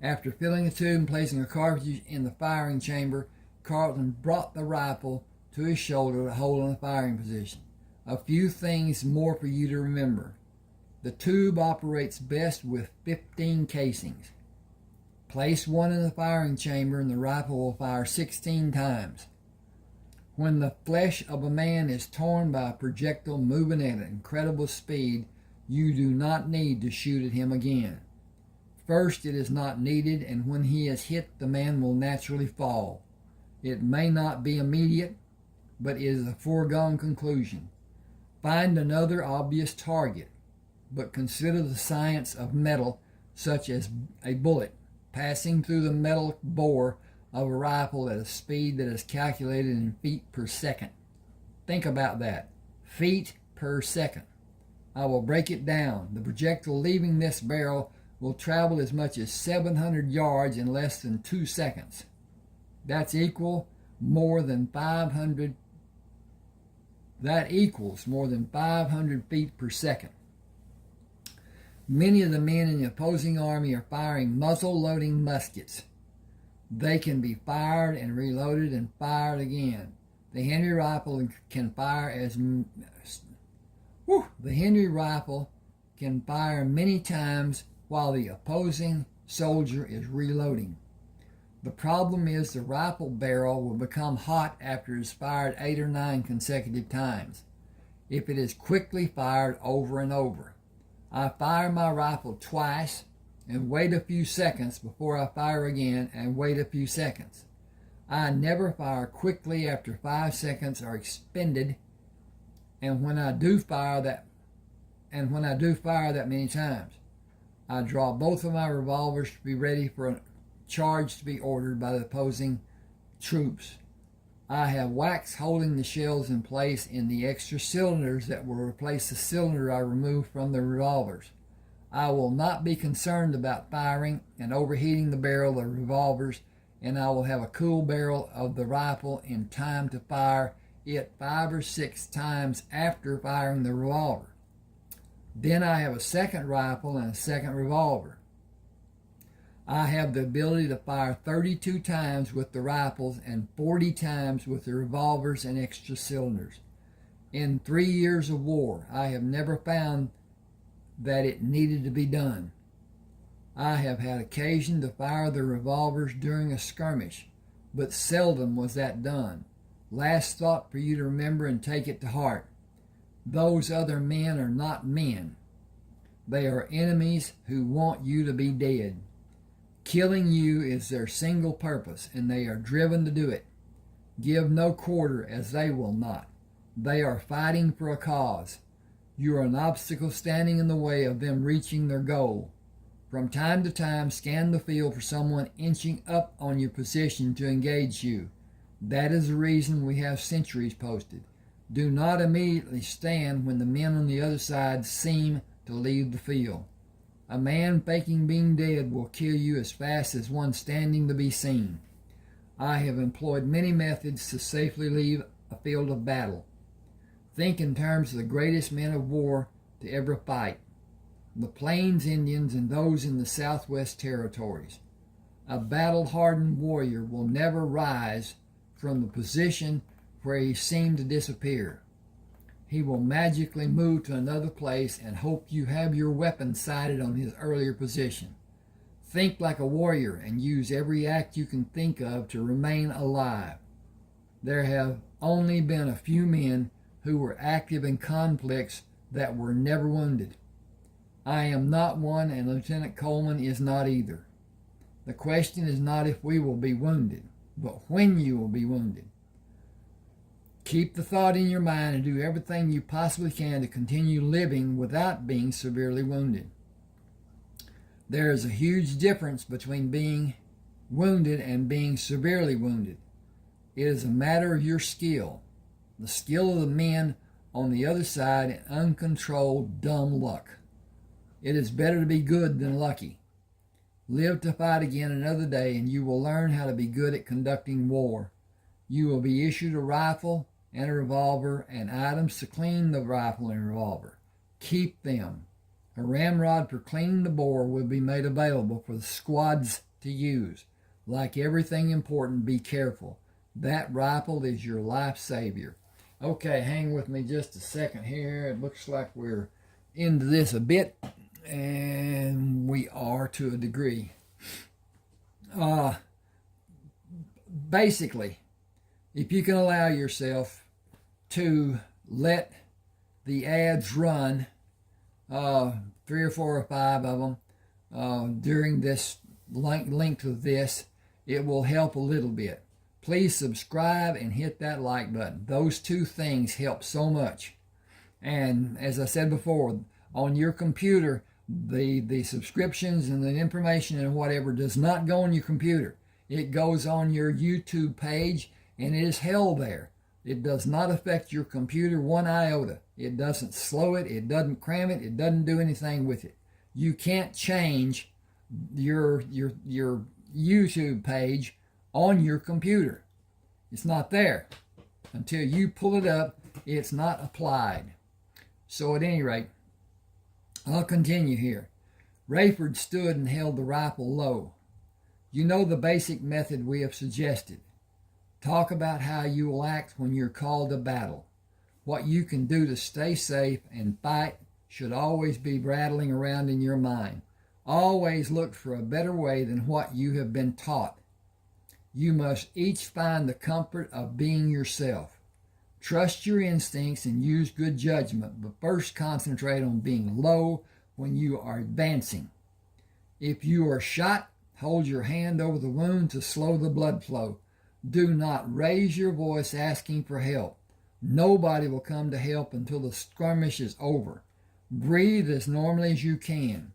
After filling the tube and placing a cartridge in the firing chamber, Carlton brought the rifle to his shoulder to hold in the firing position. A few things more for you to remember. The tube operates best with 15 casings. Place one in the firing chamber and the rifle will fire 16 times. When the flesh of a man is torn by a projectile moving at incredible speed, you do not need to shoot at him again. First, it is not needed, and when he is hit, the man will naturally fall. It may not be immediate, but it is a foregone conclusion. Find another obvious target, but consider the science of metal, such as a bullet passing through the metal bore of a rifle at a speed that is calculated in feet per second. Think about that. Feet per second. I will break it down. The projectile leaving this barrel will travel as much as 700 yards in less than 2 seconds. That equals more than 500 feet per second. Many of the men in the opposing army are firing muzzle-loading muskets. They can be fired and reloaded and fired again. The Henry rifle can fire many times while the opposing soldier is reloading. The problem is the rifle barrel will become hot after it is fired 8 or 9 consecutive times, if it is quickly fired over and over. I fire my rifle twice and wait a few seconds before I fire again and wait a few seconds. I never fire quickly after 5 seconds are expended, and when I do fire that many times, I draw both of my revolvers to be ready for a charge to be ordered by the opposing troops. I have wax holding the shells in place in the extra cylinders that will replace the cylinder I removed from the revolvers. I will not be concerned about firing and overheating the barrel of the revolvers, and I will have a cool barrel of the rifle in time to fire it 5 or 6 times after firing the revolver. Then I have a second rifle and a second revolver. I have the ability to fire 32 times with the rifles and 40 times with the revolvers and extra cylinders. In 3 years of war, I have never found that it needed to be done. I have had occasion to fire the revolvers during a skirmish, but seldom was that done. Last thought for you to remember and take it to heart. Those other men are not men. They are enemies who want you to be dead. Killing you is their single purpose, and they are driven to do it. Give no quarter, as they will not. They are fighting for a cause. You are an obstacle standing in the way of them reaching their goal. From time to time, scan the field for someone inching up on your position to engage you. That is the reason we have sentries posted. Do not immediately stand when the men on the other side seem to leave the field. A man faking being dead will kill you as fast as one standing to be seen. I have employed many methods to safely leave a field of battle. Think in terms of the greatest men of war to ever fight, the Plains Indians and those in the Southwest Territories. A battle-hardened warrior will never rise from the position where he seemed to disappear. He will magically move to another place and hope you have your weapon sighted on his earlier position. Think like a warrior and use every act you can think of to remain alive. There have only been a few men who were active in conflicts that were never wounded. I am not one, and Lieutenant Coleman is not either. The question is not if we will be wounded, but when you will be wounded. Keep the thought in your mind and do everything you possibly can to continue living without being severely wounded. There is a huge difference between being wounded and being severely wounded. It is a matter of your skill, the skill of the men on the other side, and uncontrolled dumb luck. It is better to be good than lucky. Live to fight again another day, and you will learn how to be good at conducting war. You will be issued a rifle and a revolver and items to clean the rifle and revolver. Keep them. A ramrod for cleaning the bore will be made available for the squads to use. Like everything important, be careful. That rifle is your life savior. Okay, hang with me just a second here. It looks like we're into this a bit, and we are to a degree. Basically, if you can allow yourself to let the ads run, 3 or 4 or 5 of them during this length of this, it will help a little bit. Please subscribe and hit that like button. Those two things help so much. And as I said before, on your computer, the subscriptions and the information and whatever does not go on your computer. It goes on your YouTube page, and it is held there. It does not affect your computer one iota. It doesn't slow it. It doesn't cram it. It doesn't do anything with it. You can't change your YouTube page on your computer. It's not there. Until you pull it up, it's not applied. So at any rate, I'll continue here. Rayford stood and held the rifle low. You know the basic method we have suggested. Talk about how you will act when you're called to battle. What you can do to stay safe and fight should always be rattling around in your mind. Always look for a better way than what you have been taught. You must each find the comfort of being yourself. Trust your instincts and use good judgment, but first concentrate on being low when you are advancing. If you are shot, hold your hand over the wound to slow the blood flow. Do not raise your voice asking for help. Nobody will come to help until the skirmish is over. Breathe as normally as you can.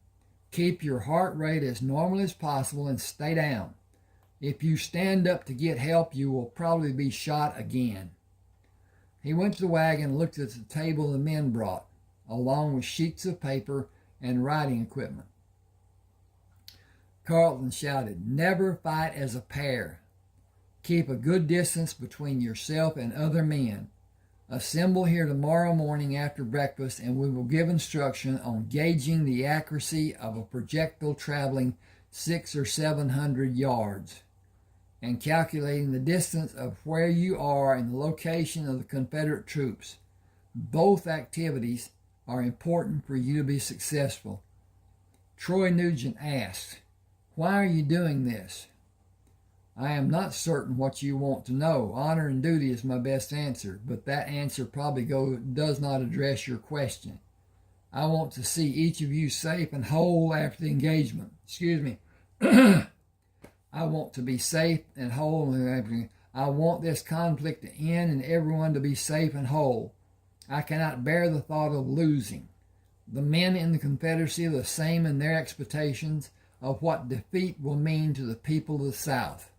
Keep your heart rate as normal as possible and stay down. If you stand up to get help, you will probably be shot again. He went to the wagon and looked at the table the men brought, along with sheets of paper and writing equipment. Carlton shouted, "Never fight as a pair. Keep a good distance between yourself and other men. Assemble here tomorrow morning after breakfast, and we will give instruction on gauging the accuracy of a projectile traveling 600 or 700 yards. And calculating the distance of where you are and the location of the Confederate troops. Both activities are important for you to be successful." Troy Nugent asked, "Why are you doing this?" "I am not certain what you want to know. Honor and duty is my best answer, but that answer probably does not address your question. I want to see each of you safe and whole after the engagement." Excuse me. I want to be safe and whole. I want this conflict to end and everyone to be safe and whole. I cannot bear the thought of losing. The men in the Confederacy are the same in their expectations of what defeat will mean to the people of the South.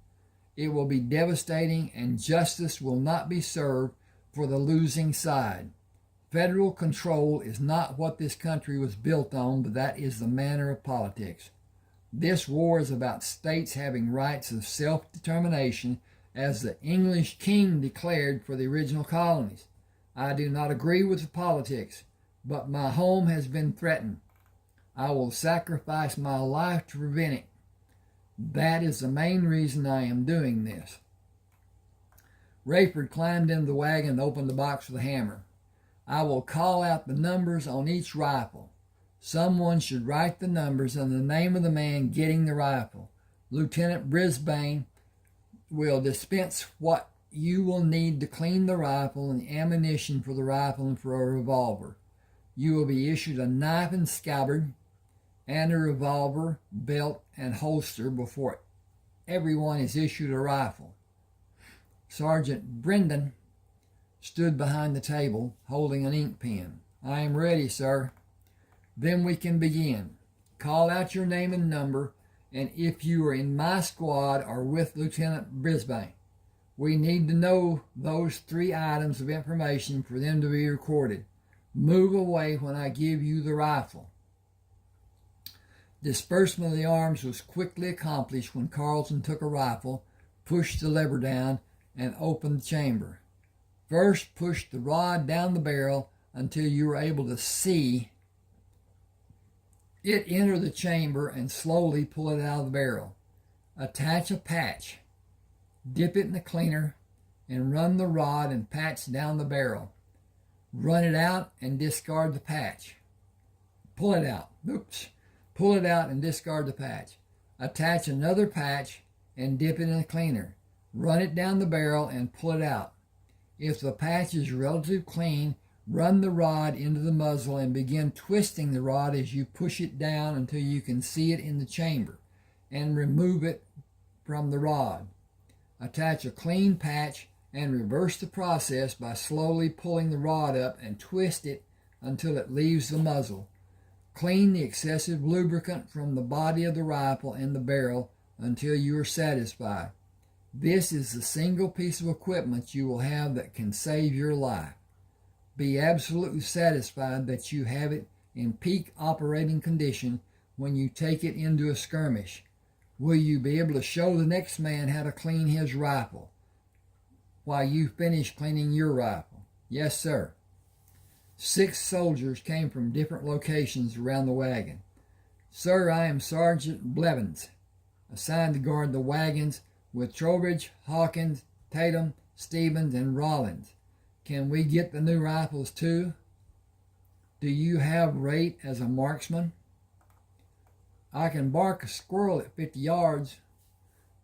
It will be devastating, and justice will not be served for the losing side. Federal control is not what this country was built on, but that is the manner of politics. This war is about states having rights of self-determination as the English king declared for the original colonies. I do not agree with the politics, but my home has been threatened. I will sacrifice my life to prevent it. That is the main reason I am doing this. Rayford climbed into the wagon and opened the box with a hammer. I will call out the numbers on each rifle. Someone should write the numbers and the name of the man getting the rifle. Lieutenant Brisbane will dispense what you will need to clean the rifle and the ammunition for the rifle and for a revolver. You will be issued a knife and scabbard and a revolver, belt, and holster before everyone is issued a rifle. Sergeant Brendan stood behind the table holding an ink pen. I am ready, sir. Then we can begin. Call out your name and number, and if you are in my squad or with Lieutenant Brisbane. We need to know those 3 items of information for them to be recorded. Move away when I give you the rifle. Disbursement of the arms was quickly accomplished when Carlton took a rifle, pushed the lever down, and opened the chamber. First, push the rod down the barrel until you are able to see it enter the chamber and slowly pull it out of the barrel. Attach a patch. Dip it in the cleaner and run the rod and patch down the barrel. Run it out and discard the patch. Pull it out. Pull it out and discard the patch. Attach another patch and dip it in the cleaner. Run it down the barrel and pull it out. If the patch is relatively clean, run the rod into the muzzle and begin twisting the rod as you push it down until you can see it in the chamber, and remove it from the rod. Attach a clean patch and reverse the process by slowly pulling the rod up and twist it until it leaves the muzzle. Clean the excessive lubricant from the body of the rifle and the barrel until you are satisfied. This is the single piece of equipment you will have that can save your life. Be absolutely satisfied that you have it in peak operating condition when you take it into a skirmish. Will you be able to show the next man how to clean his rifle while you finish cleaning your rifle? Yes, sir. 6 soldiers came from different locations around the wagon. Sir, I am Sergeant Blevins, assigned to guard the wagons with Trowbridge, Hawkins, Tatum, Stevens, and Rollins. Can we get the new rifles too? Do you have rate as a marksman? I can bark a squirrel at 50 yards.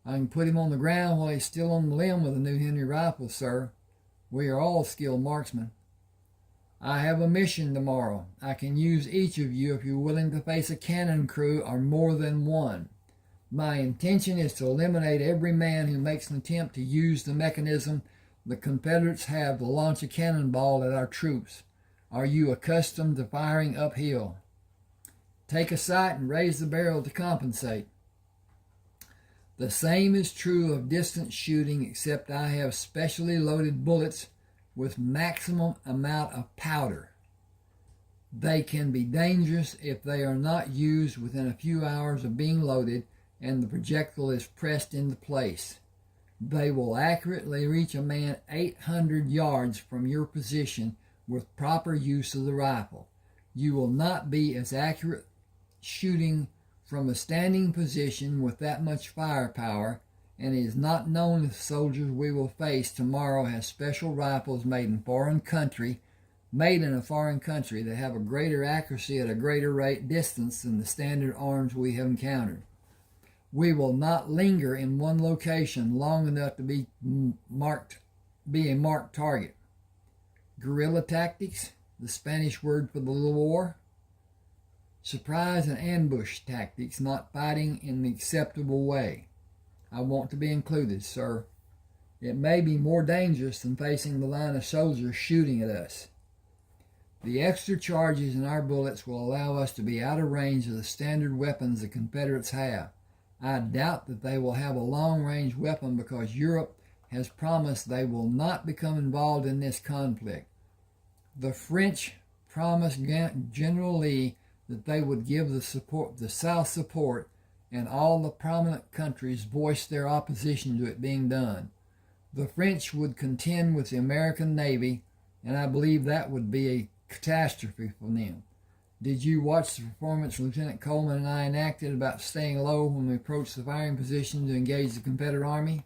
I can put him on the ground while he's still on the limb with a new Henry rifle, sir. We are all skilled marksmen. I have a mission tomorrow. I can use each of you if you're willing to face a cannon crew or more than one. My intention is to eliminate every man who makes an attempt to use the mechanism the Confederates have to launch a cannonball at our troops. Are you accustomed to firing uphill? Take a sight and raise the barrel to compensate. The same is true of distance shooting, except I have specially loaded bullets with maximum amount of powder. They can be dangerous if they are not used within a few hours of being loaded and the projectile is pressed into place. They will accurately reach a man 800 yards from your position with proper use of the rifle. You will not be as accurate shooting from a standing position with that much firepower, and it is not known if the soldiers we will face tomorrow have special rifles made in a foreign country that have a greater accuracy at a greater rate distance than the standard arms we have encountered. We will not linger in one location long enough to be a marked target. Guerrilla tactics, the Spanish word for the war. Surprise and ambush tactics, not fighting in the acceptable way. I want to be included, sir. It may be more dangerous than facing the line of soldiers shooting at us. The extra charges in our bullets will allow us to be out of range of the standard weapons the Confederates have. I doubt that they will have a long-range weapon because Europe has promised they will not become involved in this conflict. The French promised General Lee that they would give the South support, and all the prominent countries voiced their opposition to it being done. The French would contend with the American Navy, and I believe that would be a catastrophe for them. Did you watch the performance Lieutenant Coleman and I enacted about staying low when we approached the firing position to engage the Confederate Army?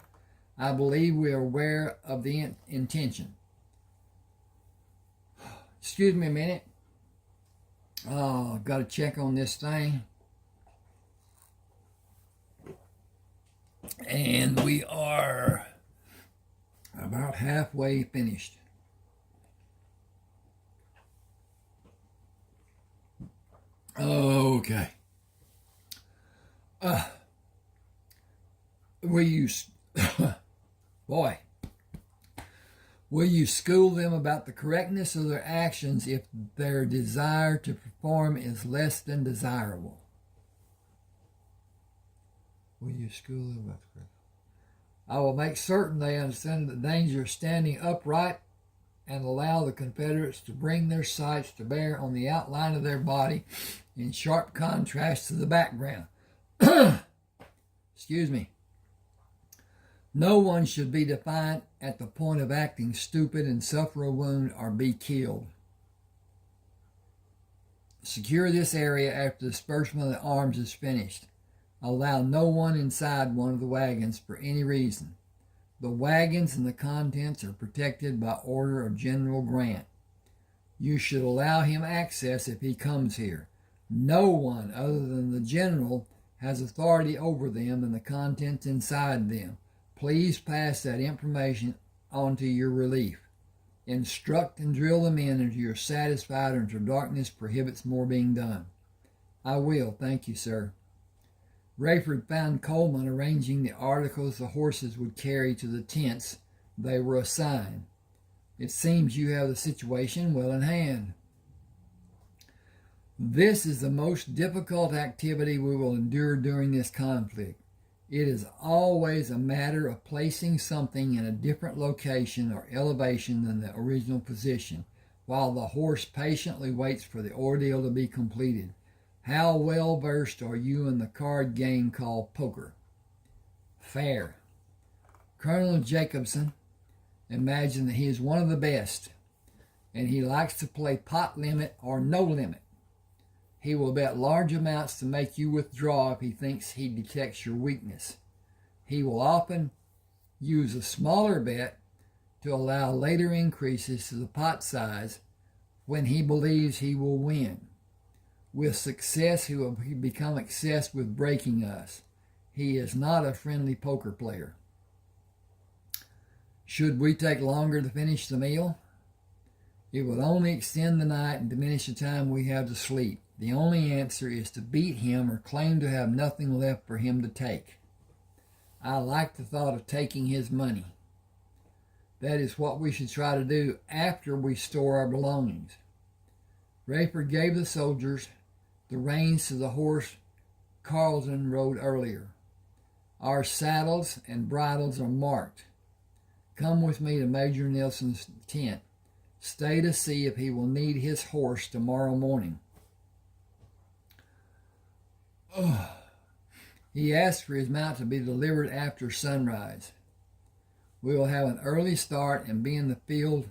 I believe we are aware of the intention. Excuse me a minute. Oh, I've got to check on this thing. And we are about halfway finished. Okay. Will you, boy, will you school them about the correctness of their actions if their desire to perform is less than desirable? Will you school them about the correctness? I will make certain they understand the danger of standing upright and allow the Confederates to bring their sights to bear on the outline of their body in sharp contrast to the background. Excuse me. No one should be defiant at the point of acting stupid and suffer a wound or be killed. Secure this area after the disbursement of the arms is finished. Allow no one inside one of the wagons for any reason. The wagons and the contents are protected by order of General Grant. You should allow him access if he comes here. No one other than the general has authority over them and the contents inside them. Please pass that information on to your relief. Instruct and drill the men until you're satisfied or until darkness prohibits more being done. I will, thank you, sir. Rayford found Coleman arranging the articles the horses would carry to the tents they were assigned. It seems you have the situation well in hand. This is the most difficult activity we will endure during this conflict. It is always a matter of placing something in a different location or elevation than the original position, while the horse patiently waits for the ordeal to be completed. How well versed are you in the card game called poker? Fair. Colonel Jacobson imagines that he is one of the best, and he likes to play pot limit or no limit. He will bet large amounts to make you withdraw if he thinks he detects your weakness. He will often use a smaller bet to allow later increases to the pot size when he believes he will win. With success, he will become obsessed with breaking us. He is not a friendly poker player. Should we take longer to finish the meal? It would only extend the night and diminish the time we have to sleep. The only answer is to beat him or claim to have nothing left for him to take. I like the thought of taking his money. That is what we should try to do after we store our belongings. Rayford gave the soldiers the reins to the horse Carleton rode earlier. Our saddles and bridles are marked. Come with me to Major Nelson's tent. Stay to see if he will need his horse tomorrow morning. He asked for his mount to be delivered after sunrise. We will have an early start and be in the field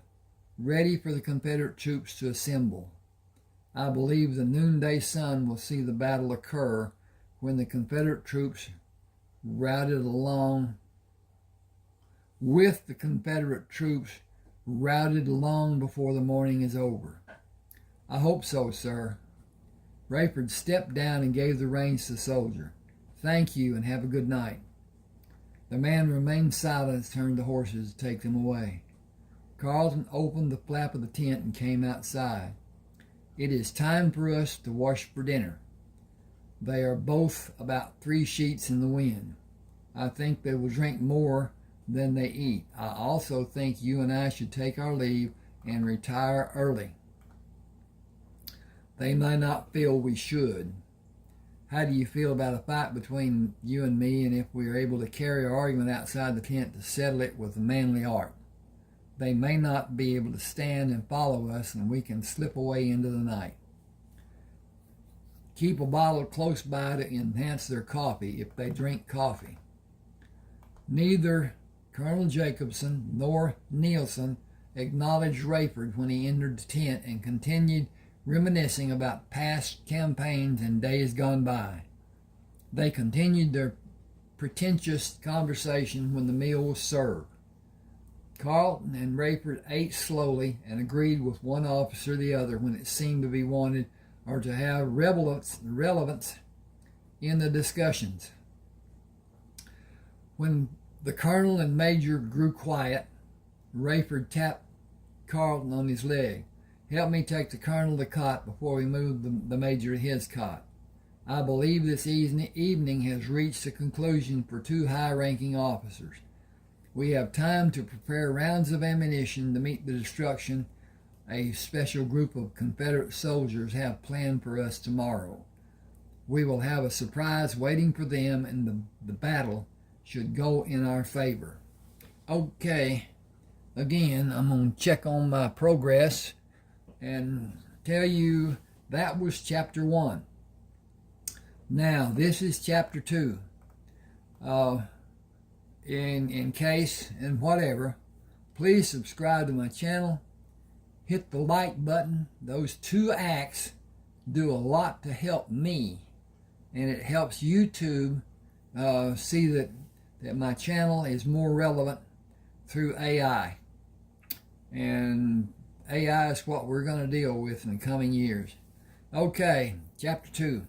ready for the Confederate troops to assemble. I believe the noonday sun will see the battle occur when the Confederate troops routed long before the morning is over. I hope so, sir. Rayford stepped down and gave the reins to the soldier. Thank you and have a good night. The man remained silent and turned the horses to take them away. Carleton opened the flap of the tent and came outside. It is time for us to wash for dinner. They are both about 3 sheets in the wind. I think they will drink more than they eat. I also think you and I should take our leave and retire early. They may not feel we should. How do you feel about a fight between you and me, and if we are able to carry our argument outside the tent to settle it with a manly art? They may not be able to stand and follow us, and we can slip away into the night. Keep a bottle close by to enhance their coffee if they drink coffee. Neither Colonel Jacobson nor Nielsen acknowledged Rayford when he entered the tent and continued reminiscing about past campaigns and days gone by. They continued their pretentious conversation when the meal was served. Carlton and Rayford ate slowly and agreed with one officer or the other when it seemed to be wanted or to have relevance in the discussions. When the colonel and major grew quiet, Rayford tapped Carlton on his leg. "Help me take the colonel to the cot before we move the major to his cot. I believe this evening has reached a conclusion for two high-ranking officers. We have time to prepare rounds of ammunition to meet the destruction a special group of Confederate soldiers have planned for us tomorrow. We will have a surprise waiting for them, and the battle should go in our favor." Okay, again, I'm going to check on my progress and tell you that was chapter 1. Now, this is chapter 2. In case and whatever, please subscribe to my channel. Hit the like button. Those 2 acts do a lot to help me, and it helps YouTube see that my channel is more relevant through AI. And AI is what we're going to deal with in the coming years. Okay, chapter 2.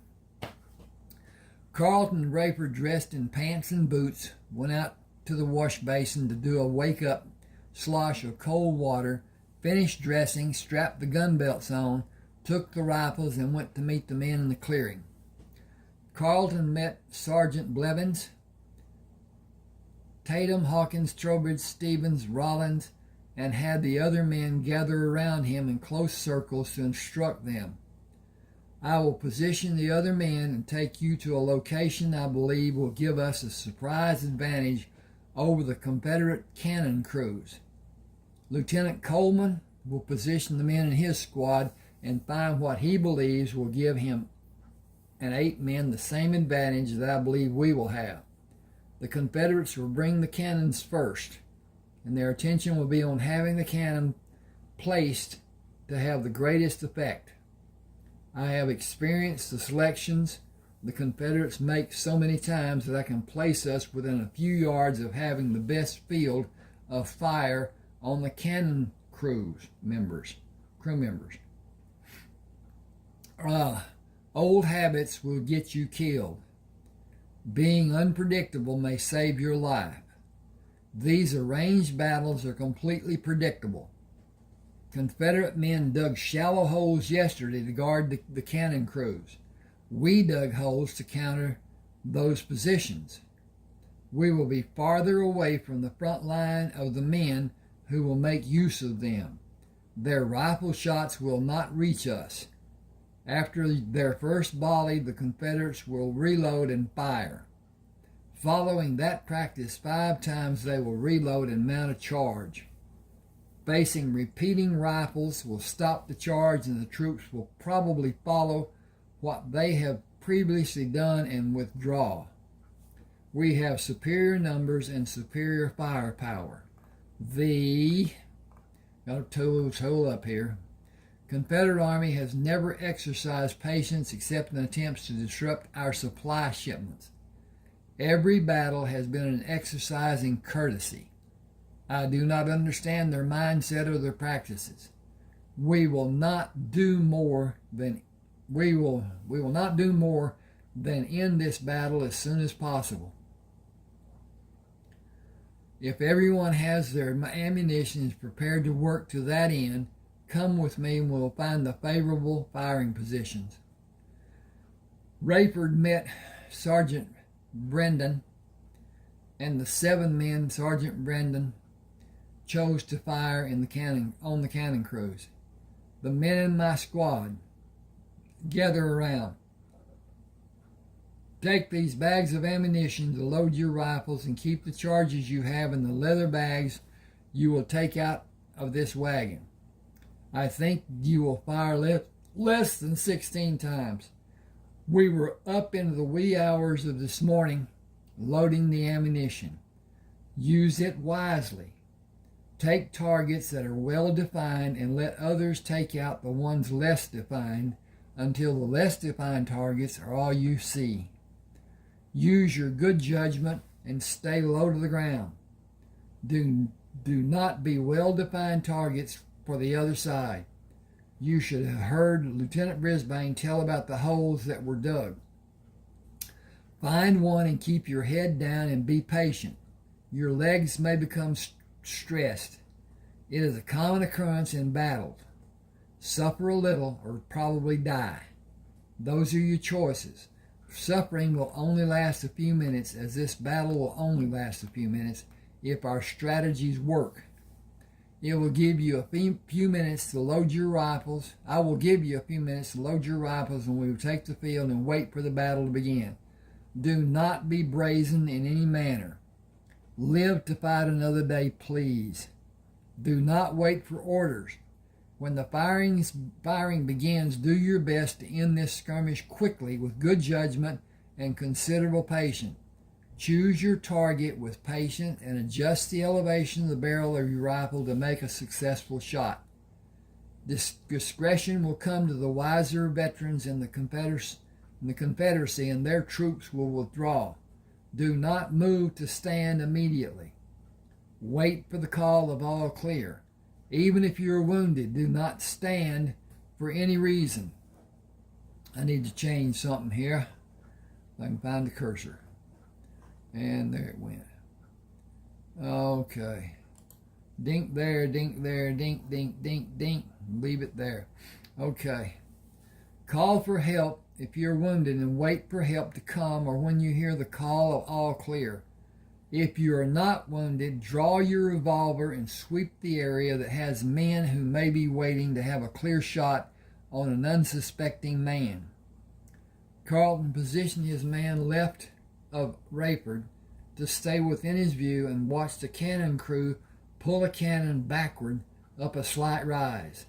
Carlton and Rayford, dressed in pants and boots, went out to the wash basin to do a wake-up slosh of cold water, finished dressing, strapped the gun belts on, took the rifles, and went to meet the men in the clearing. Carlton met Sergeant Blevins, Tatum, Hawkins, Trowbridge, Stevens, Rollins, and had the other men gather around him in close circles to instruct them. "I will position the other men and take you to a location I believe will give us a surprise advantage over the Confederate cannon crews. Lieutenant Coleman will position the men in his squad and find what he believes will give him and 8 men the same advantage that I believe we will have. The Confederates will bring the cannons first, and their attention will be on having the cannon placed to have the greatest effect. I have experienced the selections the Confederates make so many times that I can place us within a few yards of having the best field of fire on the cannon crew members. Old habits will get you killed. Being unpredictable may save your life. These arranged battles are completely predictable. Confederate men dug shallow holes yesterday to guard the cannon crews. We dug holes to counter those positions. We will be farther away from the front line of the men who will make use of them. Their rifle shots will not reach us. After their first volley, the Confederates will reload and fire. Following that practice 5 times, they will reload and mount a charge. Facing repeating rifles will stop the charge, and the troops will probably follow what they have previously done and withdraw. We have superior numbers and superior firepower. Got to tool up here. Confederate Army has never exercised patience except in attempts to disrupt our supply shipments. Every battle has been an exercise in courtesy. I do not understand their mindset or their practices. We will not do more than end this battle as soon as possible. If everyone has their ammunition and is prepared to work to that end, come with me and we'll find the favorable firing positions. Rayford met Sergeant Brendan, and the 7 men Sergeant Brendan chose to fire on the cannon crews. The men in my squad, gather around. Take these bags of ammunition to load your rifles and keep the charges you have in the leather bags you will take out of this wagon. I think you will fire less than 16 times. We were up into the wee hours of this morning loading the ammunition. Use it wisely. Take targets that are well defined and let others take out the ones less defined until the less defined targets are all you see. Use your good judgment and stay low to the ground. Do not be well-defined targets for the other side. You should have heard Lieutenant Brisbane tell about the holes that were dug. Find one and keep your head down and be patient. Your legs may become stressed. It is a common occurrence in battles. Suffer a little or probably die. Those are your choices. Suffering will only last a few minutes, as this battle will only last a few minutes if our strategies work. It will give you a few minutes to load your rifles. I will give you a few minutes to load your rifles when we will take the field and wait for the battle to begin. Do not be brazen in any manner. Live to fight another day, please. Do not wait for orders. When the firing begins, do your best to end this skirmish quickly with good judgment and considerable patience. Choose your target with patience and adjust the elevation of the barrel of your rifle to make a successful shot. Discretion will come to the wiser veterans in the Confederacy, and their troops will withdraw. Do not move to stand immediately. Wait for the call of all clear. Even if you are wounded, do not stand for any reason. I need to change something here. If I can find the cursor. And there it went. Okay. Dink there, dink there, dink, dink, dink, dink. Leave it there. Okay. Call for help if you're wounded and wait for help to come or when you hear the call of all clear. If you are not wounded, draw your revolver and sweep the area that has men who may be waiting to have a clear shot on an unsuspecting man. Carleton positioned his man left of Rayford to stay within his view and watched the cannon crew pull a cannon backward up a slight rise.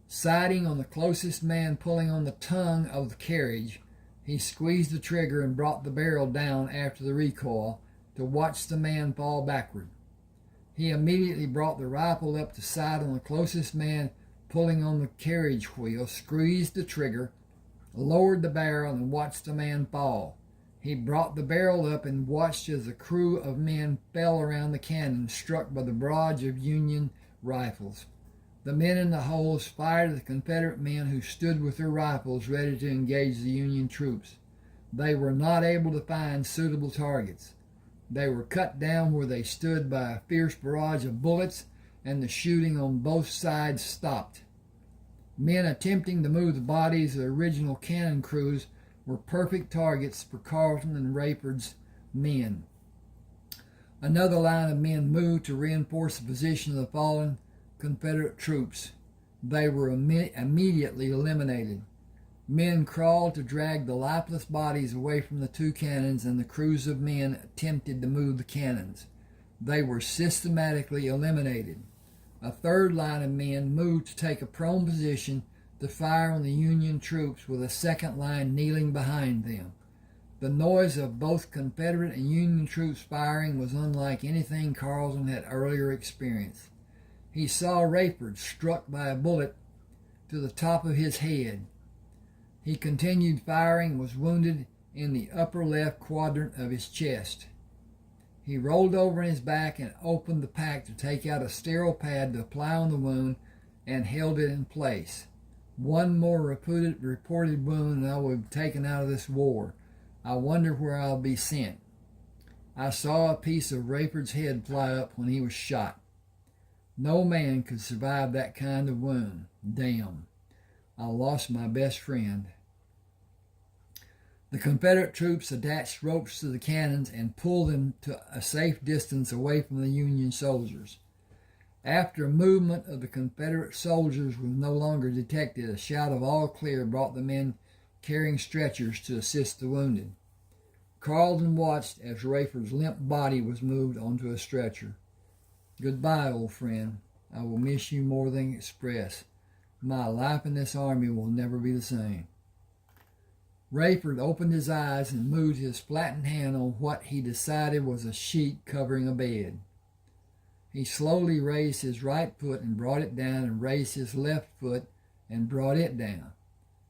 Sighting on the closest man pulling on the tongue of the carriage, he squeezed the trigger and brought the barrel down after the recoil to watch the man fall backward. He immediately brought the rifle up to sight on the closest man pulling on the carriage wheel, squeezed the trigger, lowered the barrel, and watched the man fall. He brought the barrel up and watched as a crew of men fell around the cannon, struck by the barrage of Union rifles. The men in the holes fired at the Confederate men who stood with their rifles ready to engage the Union troops. They were not able to find suitable targets. They were cut down where they stood by a fierce barrage of bullets, and the shooting on both sides stopped. Men attempting to move the bodies of the original cannon crews were perfect targets for Carleton and Rayford's men. Another line of men moved to reinforce the position of the fallen Confederate troops. They were immediately eliminated. Men crawled to drag the lifeless bodies away from the two cannons, and the crews of men attempted to move the cannons. They were systematically eliminated. A third line of men moved to take a prone position to fire on the Union troops with a second line kneeling behind them. The noise of both Confederate and Union troops firing was unlike anything Carleton had earlier experienced. He saw Rayford struck by a bullet to the top of his head. He continued firing and was wounded in the upper left quadrant of his chest. He rolled over on his back and opened the pack to take out a sterile pad to apply on the wound and held it in place. One more reported wound and I will be taken out of this war. I wonder where I'll be sent. I saw a piece of Rayford's head fly up when he was shot. No man could survive that kind of wound. Damn. I lost my best friend. The Confederate troops attached ropes to the cannons and pulled them to a safe distance away from the Union soldiers. After movement of the Confederate soldiers was no longer detected, a shout of all clear brought the men carrying stretchers to assist the wounded. Carleton watched as Rayford's limp body was moved onto a stretcher. Goodbye, old friend. I will miss you more than express. My life in this army will never be the same. Rayford opened his eyes and moved his flattened hand on what he decided was a sheet covering a bed. He slowly raised his right foot and brought it down, and raised his left foot and brought it down.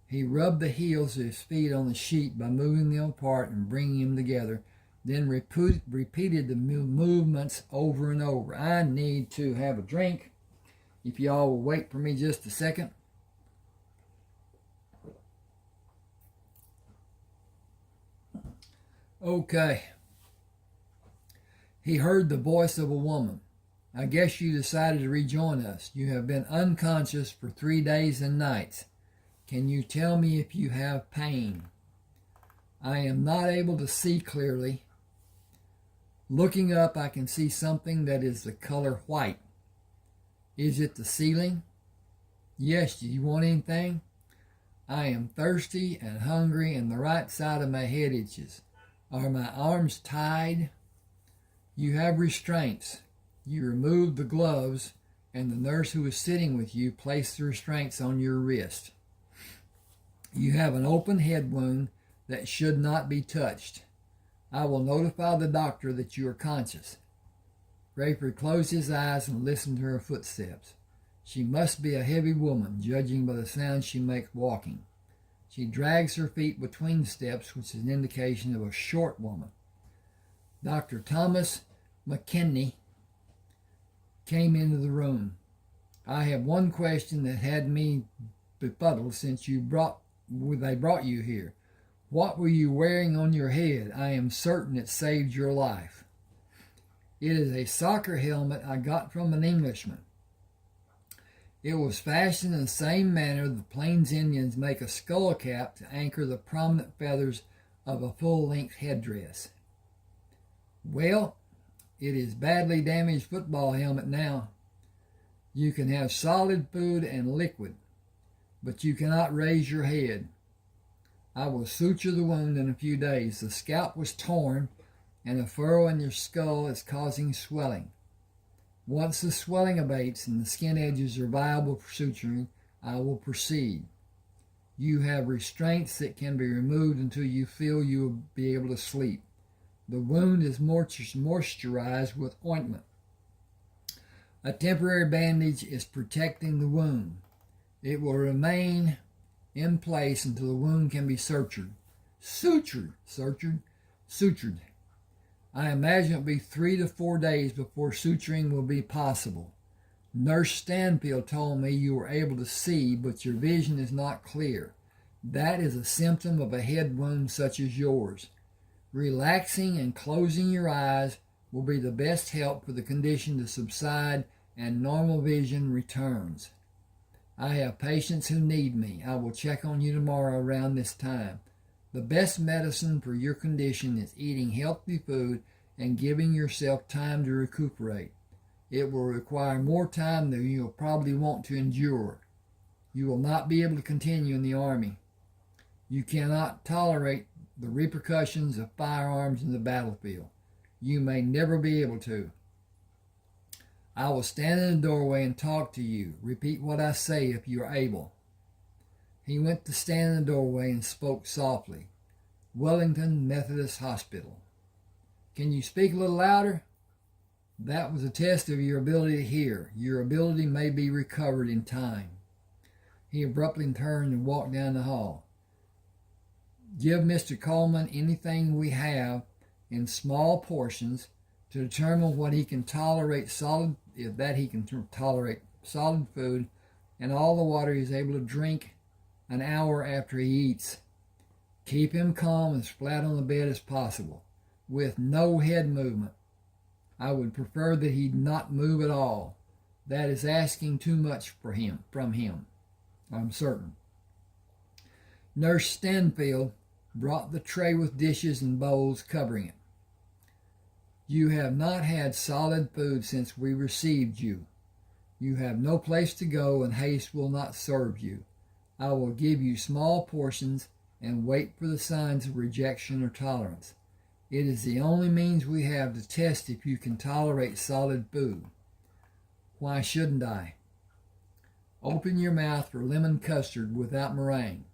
He rubbed the heels of his feet on the sheet by moving them apart and bringing them together, then repeated the movements over and over. I need to have a drink. If y'all will wait for me just a second. Okay. He heard the voice of a woman. I guess you decided to rejoin us. You have been unconscious for 3 days and nights. Can you tell me if you have pain? I am not able to see clearly. Looking up, I can see something that is the color white. Is it the ceiling? Yes, do you want anything? I am thirsty and hungry, and the right side of my head itches. Are my arms tied? You have restraints. You removed the gloves, and the nurse who was sitting with you placed the restraints on your wrist. You have an open head wound that should not be touched. I will notify the doctor that you are conscious. Rayford closed his eyes and listened to her footsteps. She must be a heavy woman, judging by the sound she makes walking. She drags her feet between steps, which is an indication of a short woman. Dr. Thomas McKinney came into the room. I have one question that had me befuddled since they brought you here. What were you wearing on your head? I am certain it saved your life. It is a soccer helmet I got from an Englishman. It was fashioned in the same manner the Plains Indians make a skull cap to anchor the prominent feathers of a full-length headdress. Well, it is badly damaged football helmet now. You can have solid food and liquid, but you cannot raise your head. I will suture the wound in a few days. The scalp was torn, and a furrow in your skull is causing swelling. Once the swelling abates and the skin edges are viable for suturing, I will proceed. You have restraints that can be removed until you feel you will be able to sleep. The wound is moisturized with ointment. A temporary bandage is protecting the wound. It will remain in place until the wound can be sutured. Sutured. I imagine it will be 3 to 4 days before suturing will be possible. Nurse Stanfield told me you were able to see, but your vision is not clear. That is a symptom of a head wound such as yours. Relaxing and closing your eyes will be the best help for the condition to subside and normal vision returns. I have patients who need me. I will check on you tomorrow around this time. The best medicine for your condition is eating healthy food and giving yourself time to recuperate. It will require more time than you will probably want to endure. You will not be able to continue in the Army. You cannot tolerate the repercussions of firearms in the battlefield. You may never be able to. I will stand in the doorway and talk to you. Repeat what I say if you are able. He went to stand in the doorway and spoke softly. Wellington Methodist Hospital. Can you speak a little louder? That was a test of your ability to hear. Your ability may be recovered in time. He abruptly turned and walked down the hall. Give Mr. Coleman anything we have in small portions to determine what he can tolerate tolerate solid food and all the water he is able to drink an hour after he eats. Keep him calm as flat on the bed as possible, with no head movement. I would prefer that he not move at all. That is asking too much from him, I'm certain. Nurse Stanfield brought the tray with dishes and bowls covering it. You have not had solid food since we received you. You have no place to go, and haste will not serve you. I will give you small portions and wait for the signs of rejection or tolerance. It is the only means we have to test if you can tolerate solid food. Why shouldn't I? Open your mouth for lemon custard without meringue.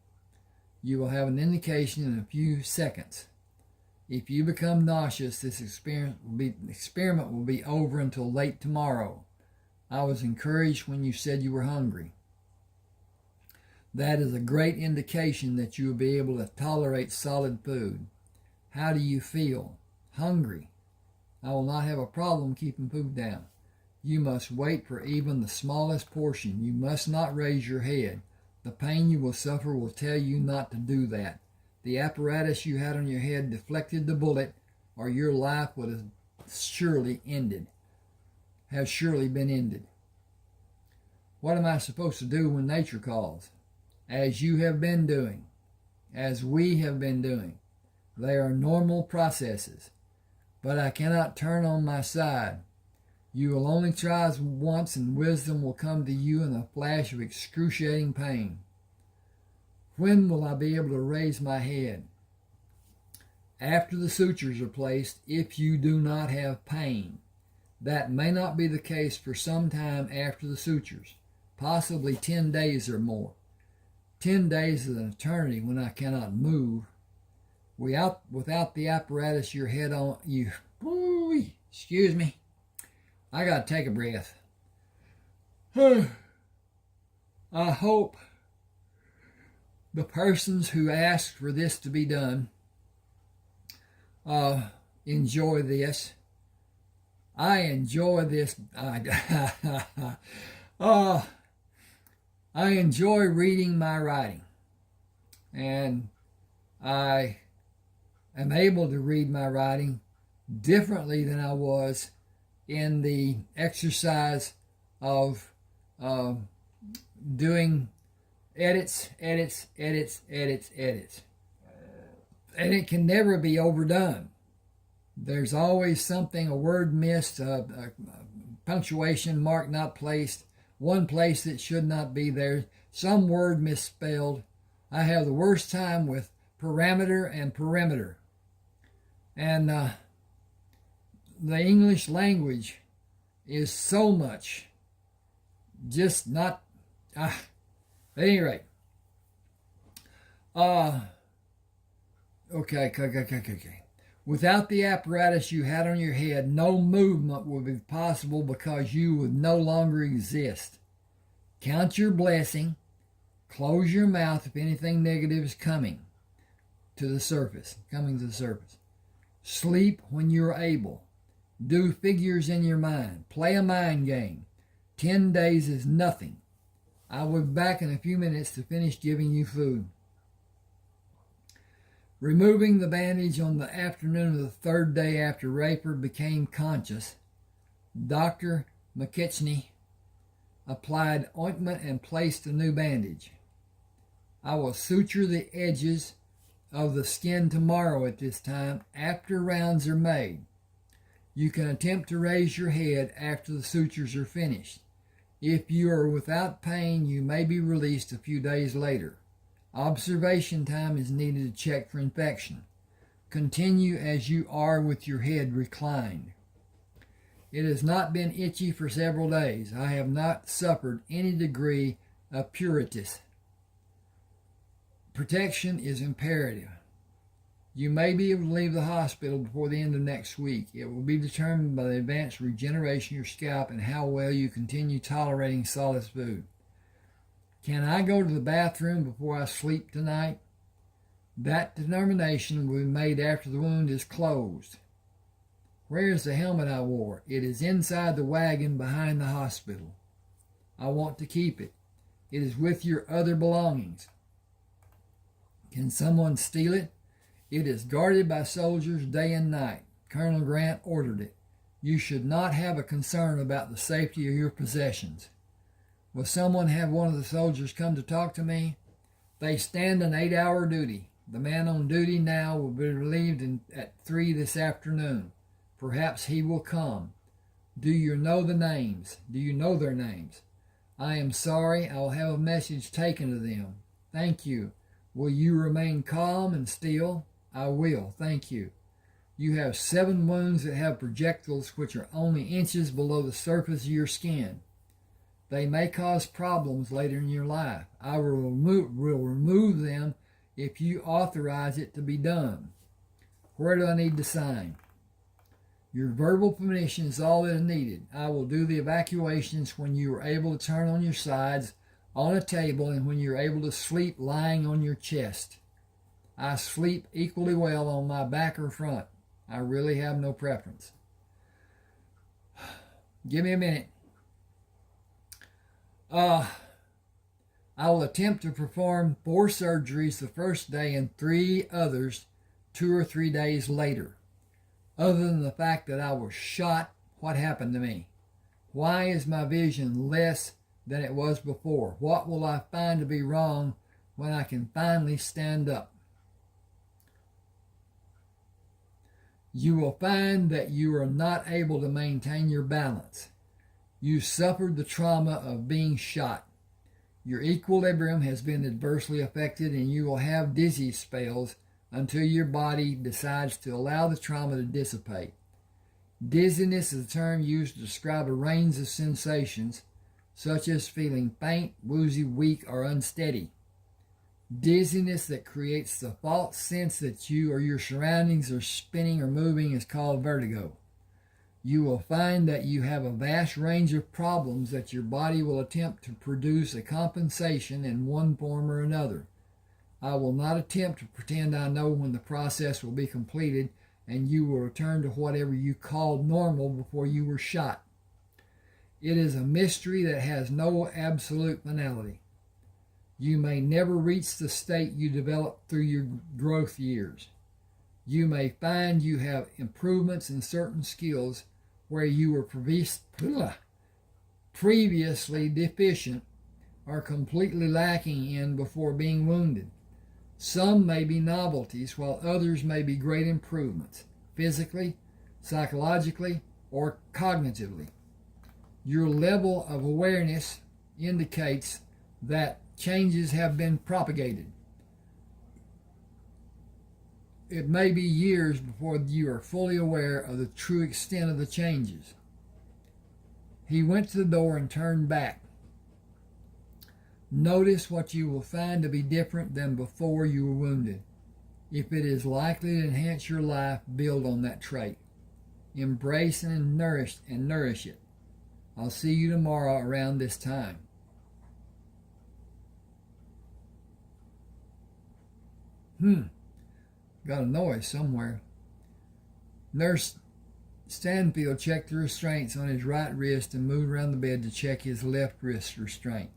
You will have an indication in a few seconds. If you become nauseous, this experiment will be over until late tomorrow. I was encouraged when you said you were hungry. That is a great indication that you will be able to tolerate solid food. How do you feel? Hungry. I will not have a problem keeping food down. You must wait for even the smallest portion. You must not raise your head. The pain you will suffer will tell you not to do that. The apparatus you had on your head deflected the bullet, or your life would have surely been ended. What am I supposed to do when nature calls? As you have been doing, as we have been doing. They are normal processes. But I cannot turn on my side. You will only try once, and wisdom will come to you in a flash of excruciating pain. When will I be able to raise my head? After the sutures are placed, if you do not have pain. That may not be the case for some time after the sutures, possibly 10 days or more. 10 days is an eternity when I cannot move. Without the apparatus your head on you. Excuse me. I gotta take a breath. I hope the persons who asked for this to be done enjoy this. I enjoy this. I enjoy reading my writing, and I am able to read my writing differently than I was in the exercise of doing edits. And it can never be overdone. There's always something, a word missed, a punctuation mark not placed, one place that should not be there, some word misspelled. I have the worst time with parameter and perimeter. And the English language is so much just not... at any rate. Okay. Without the apparatus you had on your head, no movement would be possible because you would no longer exist. Count your blessing. Close your mouth if anything negative is coming to the surface. Sleep when you're able. Do figures in your mind. Play a mind game. 10 days is nothing. I will be back in a few minutes to finish giving you food. Removing the bandage on the afternoon of the third day after Rayford became conscious, Dr. McKechnie applied ointment and placed a new bandage. I will suture the edges of the skin tomorrow at this time after rounds are made. You can attempt to raise your head after the sutures are finished. If you are without pain, you may be released a few days later. Observation time is needed to check for infection. Continue as you are with your head reclined. It has not been itchy for several days. I have not suffered any degree of pruritus. Protection is imperative. You may be able to leave the hospital before the end of next week. It will be determined by the advanced regeneration of your scalp and how well you continue tolerating solid food. Can I go to the bathroom before I sleep tonight? That determination will be made after the wound is closed. Where is the helmet I wore? It is inside the wagon behind the hospital. I want to keep it. It is with your other belongings. Can someone steal it? It is guarded by soldiers day and night. Colonel Grant ordered it. You should not have a concern about the safety of your possessions. Will someone have one of the soldiers come to talk to me? They stand an 8-hour duty. The man on duty now will be relieved at 3 this afternoon. Perhaps he will come. Do you know their names? I am sorry. I will have a message taken to them. Thank you. Will you remain calm and still? I will. Thank you. You have 7 wounds that have projectiles which are only inches below the surface of your skin. They may cause problems later in your life. I will remove them if you authorize it to be done. Where do I need to sign? Your verbal permission is all that is needed. I will do the evacuations when you are able to turn on your sides on a table and when you're able to sleep lying on your chest. I sleep equally well on my back or front. I really have no preference. Give me a minute. I will attempt to perform 4 surgeries the first day and 3 others 2 or 3 days later. Other than the fact that I was shot, what happened to me? Why is my vision less than it was before? What will I find to be wrong when I can finally stand up? You will find that you are not able to maintain your balance. You suffered the trauma of being shot. Your equilibrium has been adversely affected and you will have dizzy spells until your body decides to allow the trauma to dissipate. Dizziness is a term used to describe a range of sensations, such as feeling faint, woozy, weak, or unsteady. Dizziness that creates the false sense that you or your surroundings are spinning or moving is called vertigo. You will find that you have a vast range of problems that your body will attempt to produce a compensation in one form or another. I will not attempt to pretend I know when the process will be completed and you will return to whatever you called normal before you were shot. It is a mystery that has no absolute finality. You may never reach the state you developed through your growth years. You may find you have improvements in certain skills where you were previously deficient or completely lacking in before being wounded. Some may be novelties, while others may be great improvements, physically, psychologically, or cognitively. Your level of awareness indicates that changes have been propagated. It may be years before you are fully aware of the true extent of the changes. He went to the door and turned back. Notice what you will find to be different than before you were wounded. If it is likely to enhance your life, build on that trait. Embrace and nourish it. I'll see you tomorrow around this time. Got a noise somewhere. Nurse Stanfield checked the restraints on his right wrist and moved around the bed to check his left wrist restraint.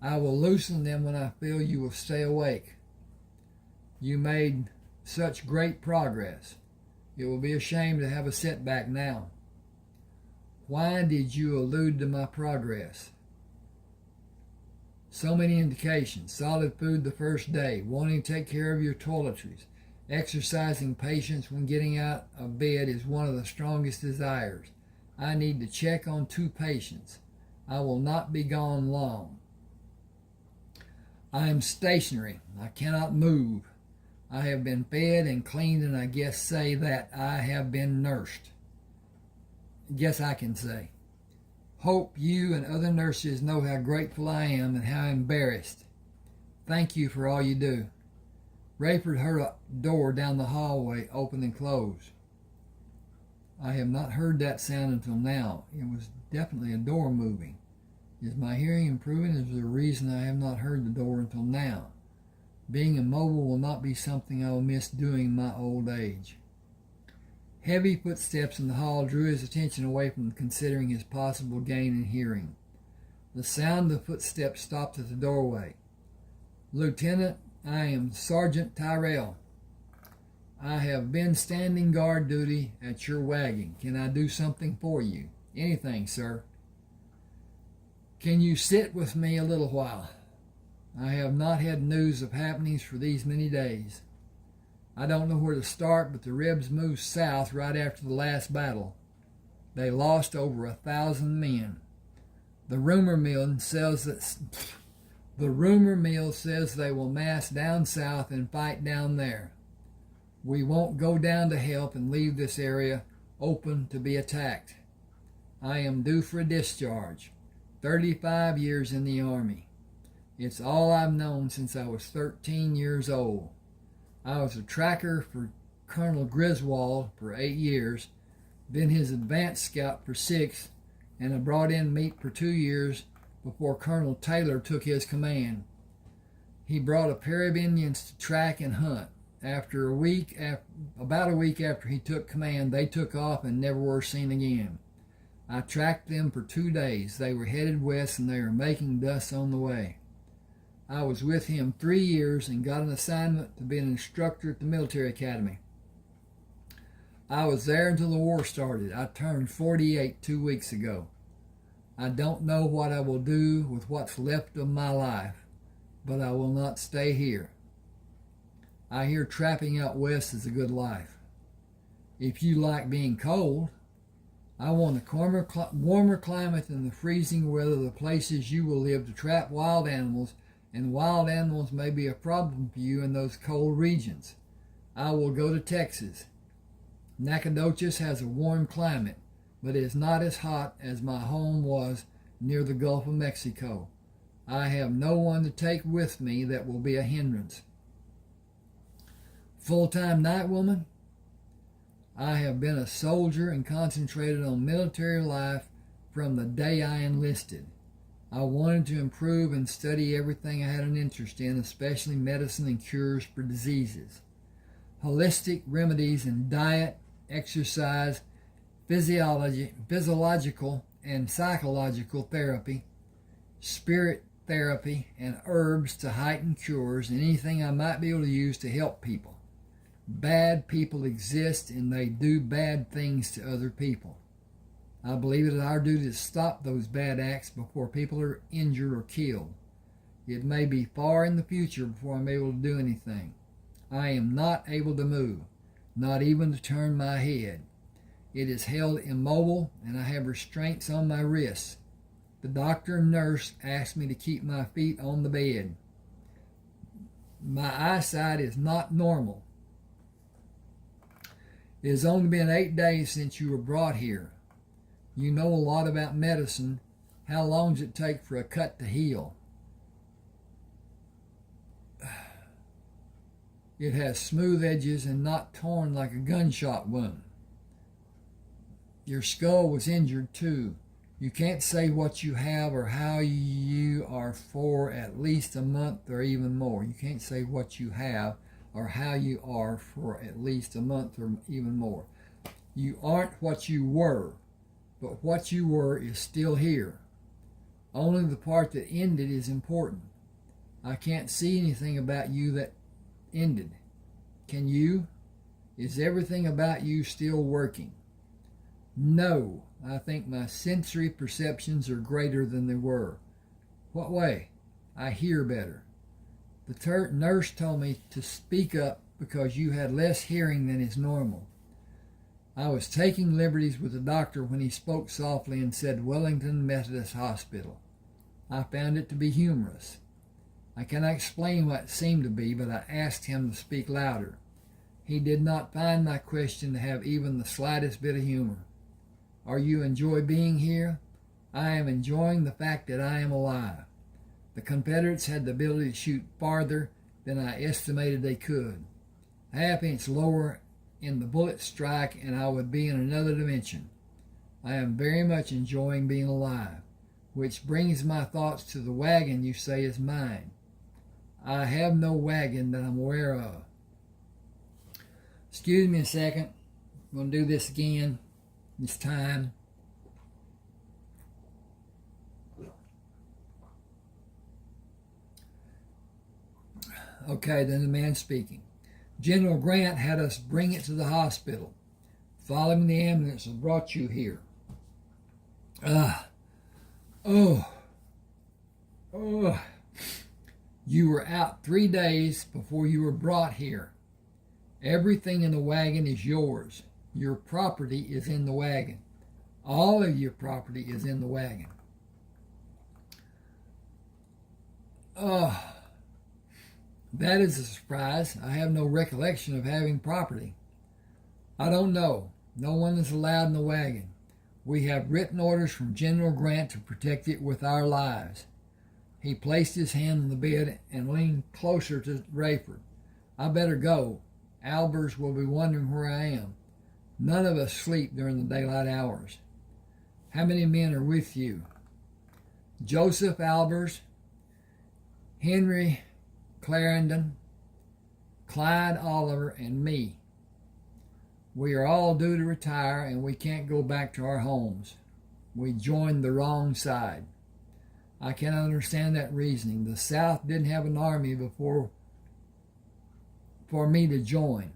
I will loosen them when I feel you will stay awake. You made such great progress. It will be a shame to have a setback now. Why did you allude to my progress? So many indications. Solid food the first day, wanting to take care of your toiletries, exercising patience when getting out of bed is one of the strongest desires. I need to check on 2 patients. I will not be gone long. I am stationary. I cannot move. I have been fed and cleaned, and I guess say that I have been nursed. Guess I can say. Hope you and other nurses know how grateful I am and how embarrassed. Thank you for all you do. Rayford heard a door down the hallway open and close. I have not heard that sound until now. It was definitely a door moving. Is my hearing improving? Is there a reason I have not heard the door until now? Being immobile will not be something I will miss doing in my old age. Heavy footsteps in the hall drew his attention away from considering his possible gain in hearing. The sound of footsteps stopped at the doorway. Lieutenant, I am Sergeant Tyrell. I have been standing guard duty at your wagon. Can I do something for you? Anything, sir. Can you sit with me a little while? I have not had news of happenings for these many days. I don't know where to start, but the Rebs moved south right after the last battle. They lost over 1,000 men. The rumor mill says they will mass down south and fight down there. We won't go down to help and leave this area open to be attacked. I am due for a discharge. 35 years in the Army. It's all I've known since I was 13 years old. I was a tracker for Colonel Griswold for 8 years, been his advance scout for 6, and I brought in meat for 2 years before Colonel Taylor took his command. He brought a pair of Indians to track and hunt. About a week after he took command, they took off and never were seen again. I tracked them for 2 days. They were headed west and they were making dust on the way. I was with him 3 years and got an assignment to be an instructor at the military academy. I was there until the war started. I turned 48 2 weeks ago. I don't know what I will do with what's left of my life, but I will not stay here. I hear trapping out west is a good life. If you like being cold, I want a warmer climate than the freezing weather of the places you will live to trap wild animals, and wild animals may be a problem for you in those cold regions. I will go to Texas. Nacogdoches has a warm climate, but it is not as hot as my home was near the Gulf of Mexico. I have no one to take with me that will be a hindrance. Full-time night woman? I have been a soldier and concentrated on military life from the day I enlisted. I wanted to improve and study everything I had an interest in, especially medicine and cures for diseases. Holistic remedies in diet, exercise, physiological and psychological therapy, spirit therapy, and herbs to heighten cures, and anything I might be able to use to help people. Bad people exist and they do bad things to other people. I believe it is our duty to stop those bad acts before people are injured or killed. It may be far in the future before I'm able to do anything. I am not able to move, not even to turn my head. It is held immobile and I have restraints on my wrists. The doctor and nurse asked me to keep my feet on the bed. My eyesight is not normal. It has only been 8 days since you were brought here. You know a lot about medicine. How long does it take for a cut to heal? It has smooth edges and not torn like a gunshot wound. Your skull was injured too. You can't say what you have or how you are for at least a month or even more. You can't say what you have or how you are for at least a month or even more. You aren't what you were, but what you were is still here. Only the part that ended is important. I can't see anything about you that ended. Can you? Is everything about you still working? No, I think my sensory perceptions are greater than they were. What way? I hear better. The nurse told me to speak up because you had less hearing than is normal. I was taking liberties with the doctor when he spoke softly and said Wellington Methodist Hospital. I found it to be humorous. I cannot explain what it seemed to be, but I asked him to speak louder. He did not find my question to have even the slightest bit of humor. Are you enjoy being here? I am enjoying the fact that I am alive. The Confederates had the ability to shoot farther than I estimated they could. A half-inch lower in the bullet strike and I would be in another dimension. I am very much enjoying being alive, which brings my thoughts to the wagon you say is mine. I have no wagon that I'm aware of. Excuse me a second. I'm going to do this again. This time. Okay, then the man speaking. General Grant had us bring it to the hospital. Following the ambulance and brought you here. You were out 3 days before you were brought here. Everything in the wagon is yours. Your property is in the wagon. All of your property is in the wagon. That is a surprise. I have no recollection of having property. I don't know. No one is allowed in the wagon. We have written orders from General Grant to protect it with our lives. He placed his hand on the bed and leaned closer to Rayford. I better go. Albers will be wondering where I am. None of us sleep during the daylight hours. How many men are with you? Joseph Albers, Henry Clarendon, Clyde Oliver, and me. We are all due to retire, and we can't go back to our homes. We joined the wrong side. I cannot understand that reasoning. The South didn't have an army before for me to join.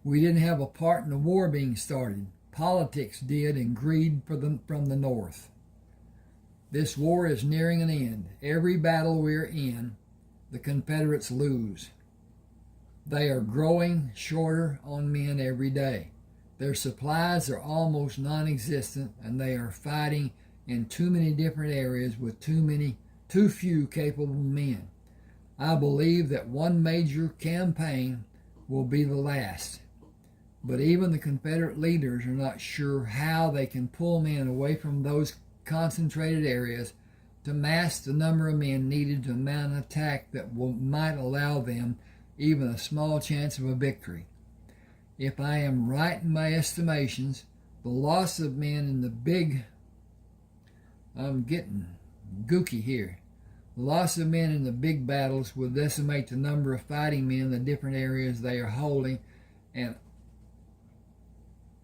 We didn't have a part in the war being started. Politics did, and greed from the North. This war is nearing an end. Every battle we're in, the Confederates lose. They are growing shorter on men every day. Their supplies are almost non-existent, and they are fighting in too many different areas with too few capable men. I believe that one major campaign will be the last. But even the Confederate leaders are not sure how they can pull men away from those concentrated areas to mass the number of men needed to mount an attack that might allow them even a small chance of a victory. If I am right in my estimations, the loss of men in the big... I'm getting gooky here. The loss of men in the big battles will decimate the number of fighting men in the different areas they are holding, and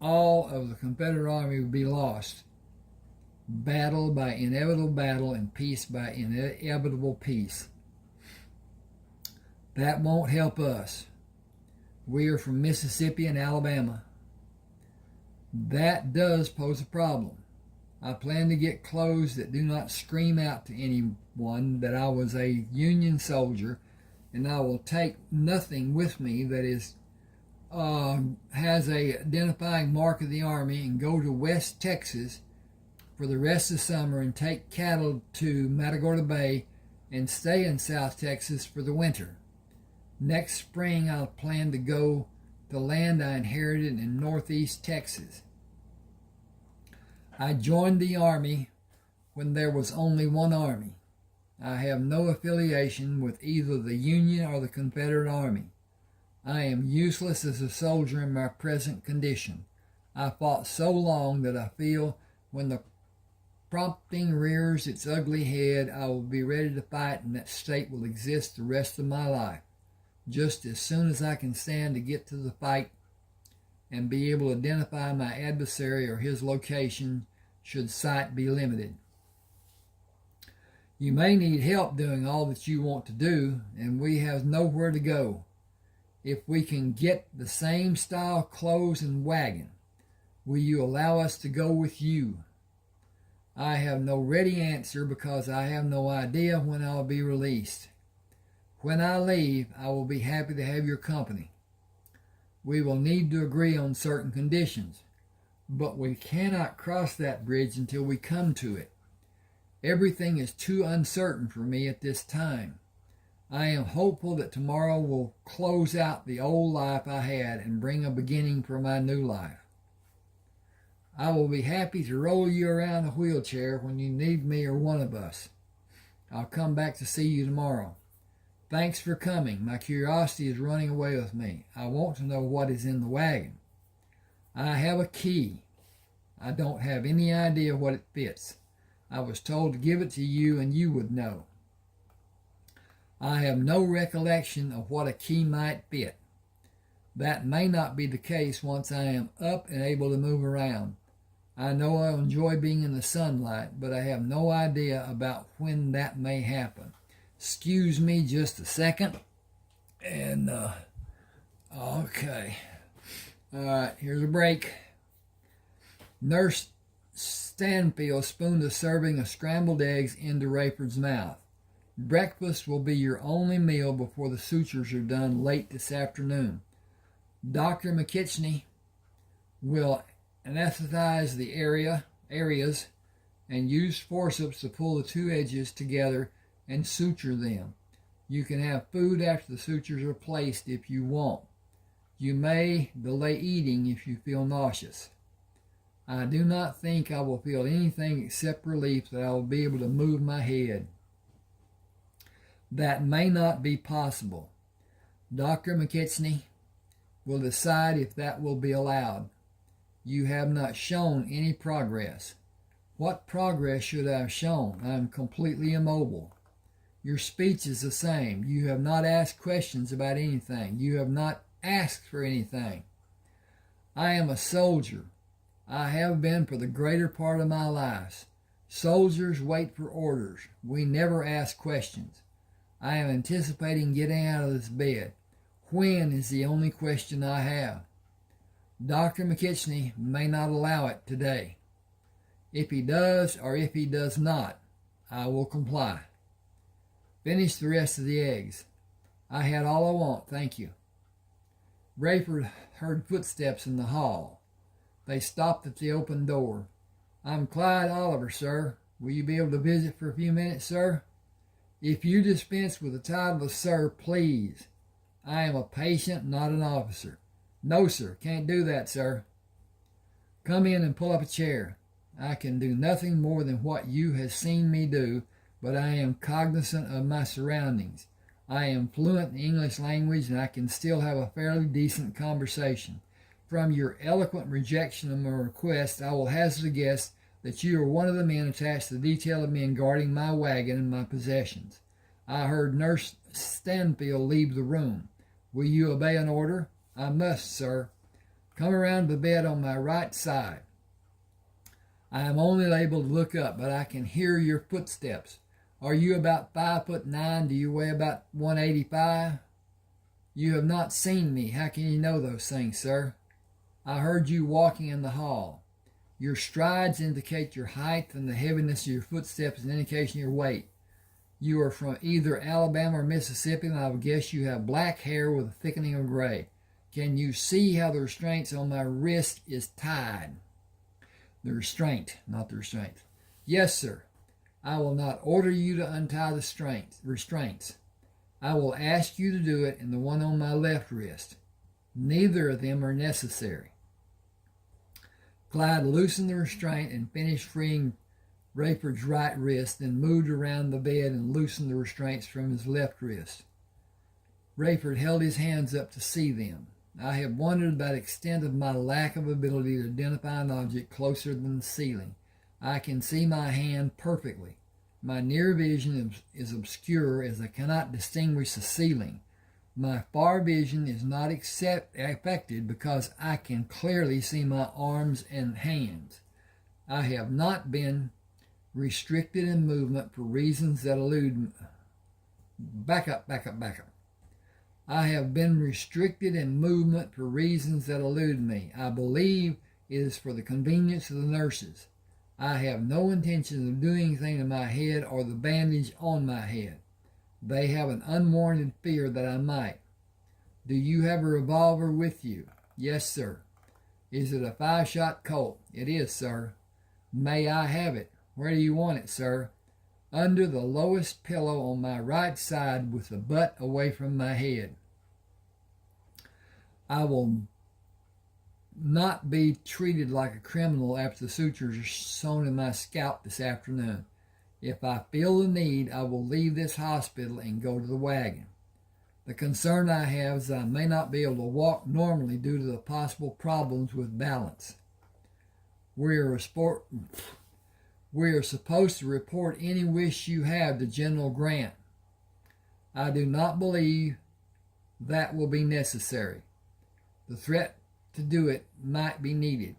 all of the Confederate army will be lost. Battle by inevitable battle and peace by inevitable peace. That won't help us. We are from Mississippi and Alabama. That does pose a problem. I plan to get clothes that do not scream out to anyone that I was a Union soldier, and I will take nothing with me that has a identifying mark of the Army, and go to West Texas for the rest of the summer and take cattle to Matagorda Bay and stay in South Texas for the winter. Next spring, I'll plan to go to land I inherited in northeast Texas. I joined the Army when there was only one Army. I have no affiliation with either the Union or the Confederate Army. I am useless as a soldier in my present condition. I fought so long that I feel when the prompting rears its ugly head, I will be ready to fight, and that state will exist the rest of my life. Just as soon as I can stand to get to the fight and be able to identify my adversary or his location, should sight be limited. You may need help doing all that you want to do, and we have nowhere to go. If we can get the same style clothes and wagon, will you allow us to go with you? I have no ready answer because I have no idea when I'll be released. When I leave, I will be happy to have your company. We will need to agree on certain conditions, but we cannot cross that bridge until we come to it. Everything is too uncertain for me at this time. I am hopeful that tomorrow will close out the old life I had and bring a beginning for my new life. I will be happy to roll you around a wheelchair when you need me or one of us. I'll come back to see you tomorrow. Thanks for coming. My curiosity is running away with me. I want to know what is in the wagon. I have a key. I don't have any idea what it fits. I was told to give it to you and you would know. I have no recollection of what a key might fit. That may not be the case once I am up and able to move around. I know I'll enjoy being in the sunlight, but I have no idea about when that may happen. Excuse me just a second. And, okay. All right, here's a break. Nurse Stanfield spooned a serving of scrambled eggs into Rayford's mouth. Breakfast will be your only meal before the sutures are done late this afternoon. Dr. McKitchney will anesthetize the areas and use forceps to pull the two edges together and suture them. You can have food after the sutures are placed if you want. You may delay eating if you feel nauseous. I do not think I will feel anything except relief that I will be able to move my head. That may not be possible. Dr. McKechnie will decide if that will be allowed. You have not shown any progress. What progress should I have shown? I am completely immobile. Your speech is the same. You have not asked questions about anything. You have not asked for anything. I am a soldier. I have been for the greater part of my life. Soldiers wait for orders. We never ask questions. I am anticipating getting out of this bed. When is the only question I have. Dr. McKechnie may not allow it today. If he does or if he does not, I will comply. Finish the rest of the eggs. I had all I want, thank you. Rayford heard footsteps in the hall. They stopped at the open door. I'm Clyde Oliver, sir. Will you be able to visit for a few minutes, sir? If you dispense with the title of sir, please. I am a patient, not an officer. No, sir, can't do that, sir. Come in and pull up a chair. I can do nothing more than what you have seen me do, but I am cognizant of my surroundings. I am fluent in the English language, and I can still have a fairly decent conversation. From your eloquent rejection of my request, I will hazard a guess that you are one of the men attached to the detail of men guarding my wagon and my possessions. I heard Nurse Stanfield leave the room. Will you obey an order? I must, sir. Come around the bed on my right side. I am only able to look up, but I can hear your footsteps. Are you about 5'9"? Do you weigh about 185? You have not seen me. How can you know those things, sir? I heard you walking in the hall. Your strides indicate your height, and the heaviness of your footsteps is an indication of your weight. You are from either Alabama or Mississippi, and I would guess you have black hair with a thickening of gray. Can you see how the restraints on my wrist is tied? The restraint, not the restraint. Yes, sir. I will not order you to untie the restraints. I will ask you to do it in the one on my left wrist. Neither of them are necessary. Clyde loosened the restraint and finished freeing Rayford's right wrist, then moved around the bed and loosened the restraints from his left wrist. Rayford held his hands up to see them. I have wondered about the extent of my lack of ability to identify an object closer than the ceiling. I can see my hand perfectly. My near vision is obscure as I cannot distinguish the ceiling. My far vision is not affected because I can clearly see my arms and hands. I have not been restricted in movement for reasons that elude... Back up. I have been restricted in movement for reasons that elude me. I believe it is for the convenience of the nurses. I have no intention of doing anything to my head or the bandage on my head. They have an unwarranted fear that I might. Do you have a revolver with you? Yes, sir. Is it a 5-shot Colt? It is, sir. May I have it? Where do you want it, sir? Under the lowest pillow on my right side with the butt away from my head. I will not be treated like a criminal after the sutures are sewn in my scalp this afternoon. If I feel the need, I will leave this hospital and go to the wagon. The concern I have is that I may not be able to walk normally due to the possible problems with balance. We are supposed to report any wish you have to General Grant. I do not believe that will be necessary. The threat to do it might be needed.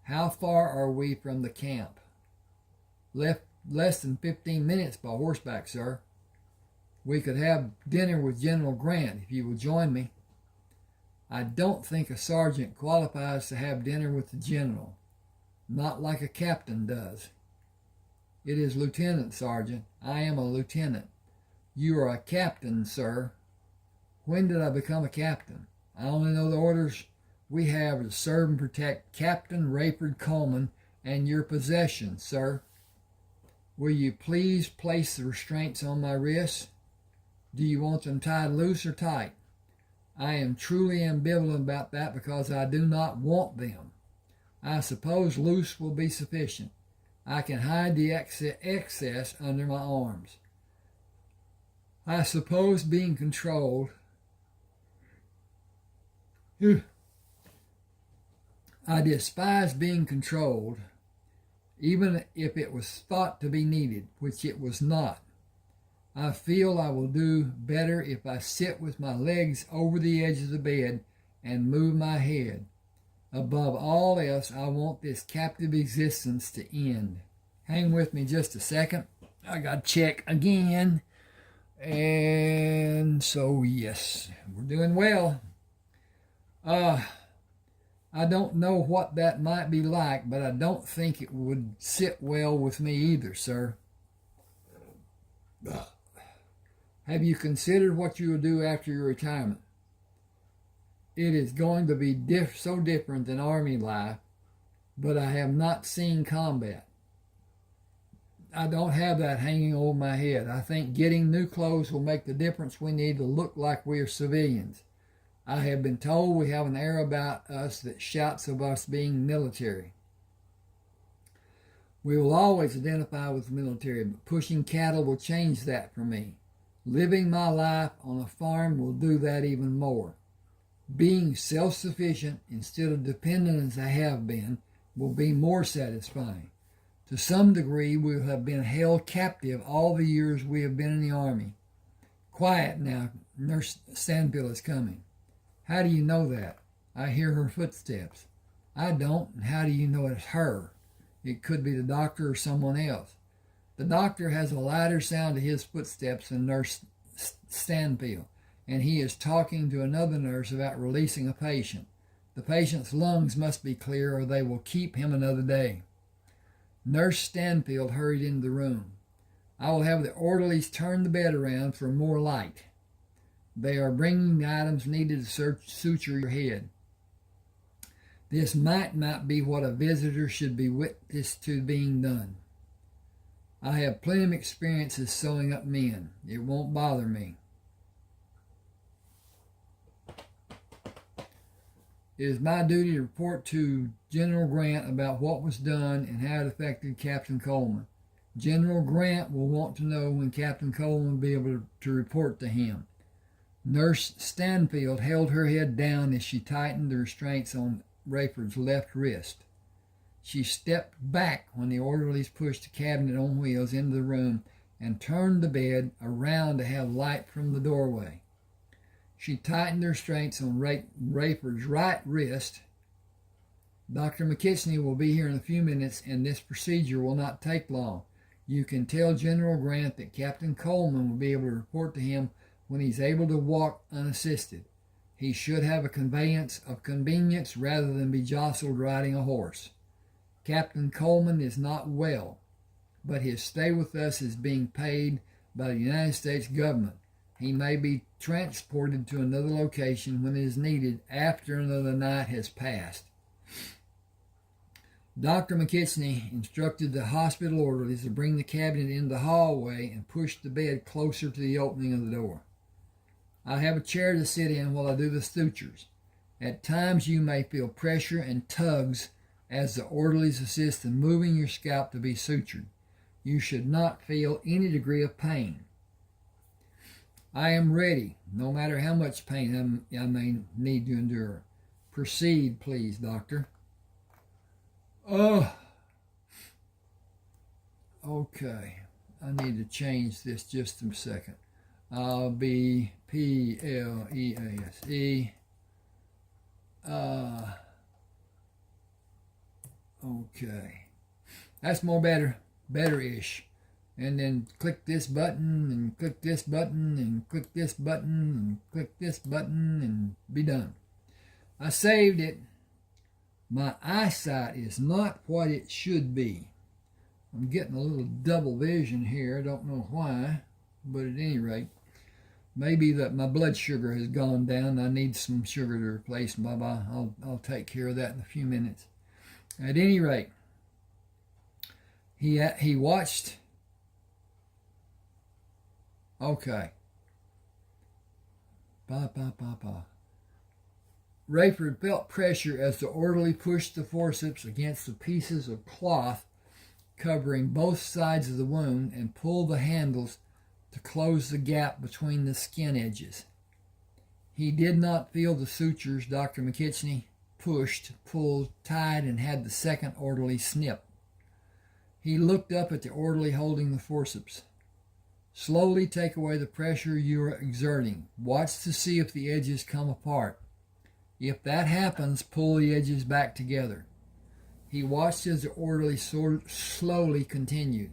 How far are we from the camp? Less than 15 minutes by horseback, sir. We could have dinner with General Grant if you will join me. I don't think a sergeant qualifies to have dinner with the general. Not like a captain does. It is lieutenant, sergeant. I am a lieutenant. You are a captain, sir. When did I become a captain? I only know the orders we have to serve and protect Captain Rayford Coleman and your possessions, sir. Will you please place the restraints on my wrists? Do you want them tied loose or tight? I am truly ambivalent about that because I do not want them. I suppose loose will be sufficient. I can hide the excess under my arms. I suppose being controlled. I despise being controlled, even if it was thought to be needed, which it was not. I feel I will do better if I sit with my legs over the edge of the bed and move my head. Above all else, I want this captive existence to end. Hang with me just a second. I got to check again. And so, yes, we're doing well. I don't know what that might be like, but I don't think it would sit well with me either, sir. Have you considered what you will do after your retirement? It is going to be so different than Army life, but I have not seen combat. I don't have that hanging over my head. I think getting new clothes will make the difference we need to look like we are civilians. I have been told we have an air about us that shouts of us being military. We will always identify with the military, but pushing cattle will change that for me. Living my life on a farm will do that even more. Being self-sufficient instead of dependent as I have been will be more satisfying. To some degree, we have been held captive all the years we have been in the Army. Quiet now, Nurse Stanfield is coming. How do you know that? I hear her footsteps. I don't, and how do you know it's her? It could be the doctor or someone else. The doctor has a lighter sound to his footsteps than Nurse Stanfield, and he is talking to another nurse about releasing a patient. The patient's lungs must be clear or they will keep him another day. Nurse Stanfield hurried into the room. I will have the orderlies turn the bed around for more light. They are bringing the items needed to suture your head. This might not be what a visitor should be witness to being done. I have plenty of experiences sewing up men. It won't bother me. It is my duty to report to General Grant about what was done and how it affected Captain Coleman. General Grant will want to know when Captain Coleman will be able to report to him. Nurse Stanfield held her head down as she tightened the restraints on Rayford's left wrist. She stepped back when the orderlies pushed the cabinet on wheels into the room and turned the bed around to have light from the doorway. She tightened the restraints on Rayford's right wrist. Dr. McKitchney will be here in a few minutes, and this procedure will not take long. You can tell General Grant that Captain Coleman will be able to report to him when he's able to walk unassisted. He should have a conveyance of convenience rather than be jostled riding a horse. Captain Coleman is not well, but his stay with us is being paid by the United States government. He may be transported to another location when it is needed after another night has passed. Dr. McKitchney instructed the hospital orderlies to bring the cabinet into the hallway and push the bed closer to the opening of the door. I have a chair to sit in while I do the sutures. At times you may feel pressure and tugs as the orderlies assist in moving your scalp to be sutured. You should not feel any degree of pain. I am ready, no matter how much pain I may need to endure. Proceed, please, doctor. Oh, okay. I need to change this just a second. I'll be P-L-E-A-S-E. Okay. That's more better-ish. And then click this button, and click this button, and click this button, and click this button, and be done. I saved it. My eyesight is not what it should be. I'm getting a little double vision here. I don't know why, but at any rate, maybe that my blood sugar has gone down. I need some sugar to replace. Bye-bye. I'll take care of that in a few minutes. At any rate, he watched. Okay. Bye. Rayford felt pressure as the orderly pushed the forceps against the pieces of cloth covering both sides of the wound and pulled the handles to close the gap between the skin edges. He did not feel the sutures Dr. McKitchney pushed, pulled, tied, and had the second orderly snip. He looked up at the orderly holding the forceps. Slowly take away the pressure you are exerting. Watch to see if the edges come apart. If that happens, pull the edges back together. He watched as the orderly slowly continued.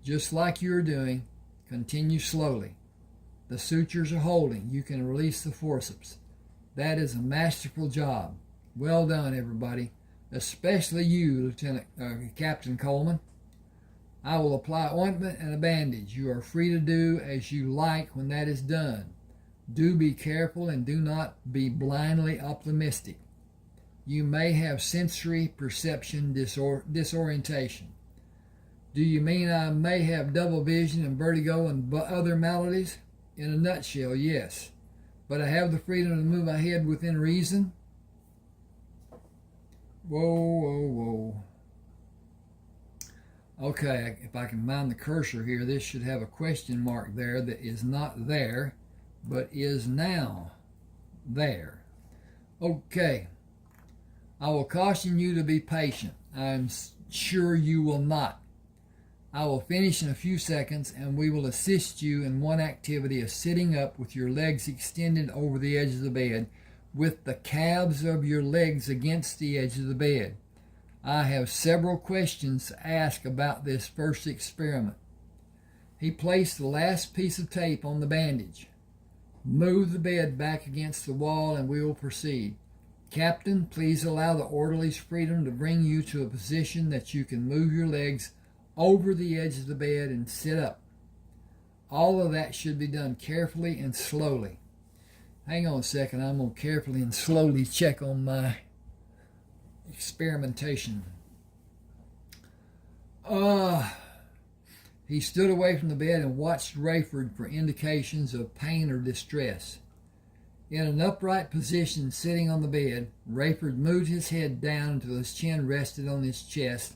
Just like you're doing, continue slowly. The sutures are holding. You can release the forceps. That is a masterful job. Well done, everybody, especially you, Captain Coleman. I will apply ointment and a bandage. You are free to do as you like when that is done. Do be careful and do not be blindly optimistic. You may have sensory perception disorientation. Do you mean I may have double vision and vertigo and other maladies? In a nutshell, yes. But I have the freedom to move my head within reason. Whoa. Okay, if I can mind the cursor here, this should have a question mark there that is not there, but is now there. Okay. I will caution you to be patient. I'm sure you will not. I will finish in a few seconds, and we will assist you in one activity of sitting up with your legs extended over the edge of the bed, with the calves of your legs against the edge of the bed. I have several questions to ask about this first experiment. He placed the last piece of tape on the bandage. Move the bed back against the wall and we will proceed. Captain, please allow the orderly's freedom to bring you to a position that you can move your legs over the edge of the bed and sit up. All of that should be done carefully and slowly. Hang on a second, I'm going to carefully and slowly check on my experimentation. He stood away from the bed and watched Rayford for indications of pain or distress. In an upright position sitting on the bed, Rayford moved his head down until his chin rested on his chest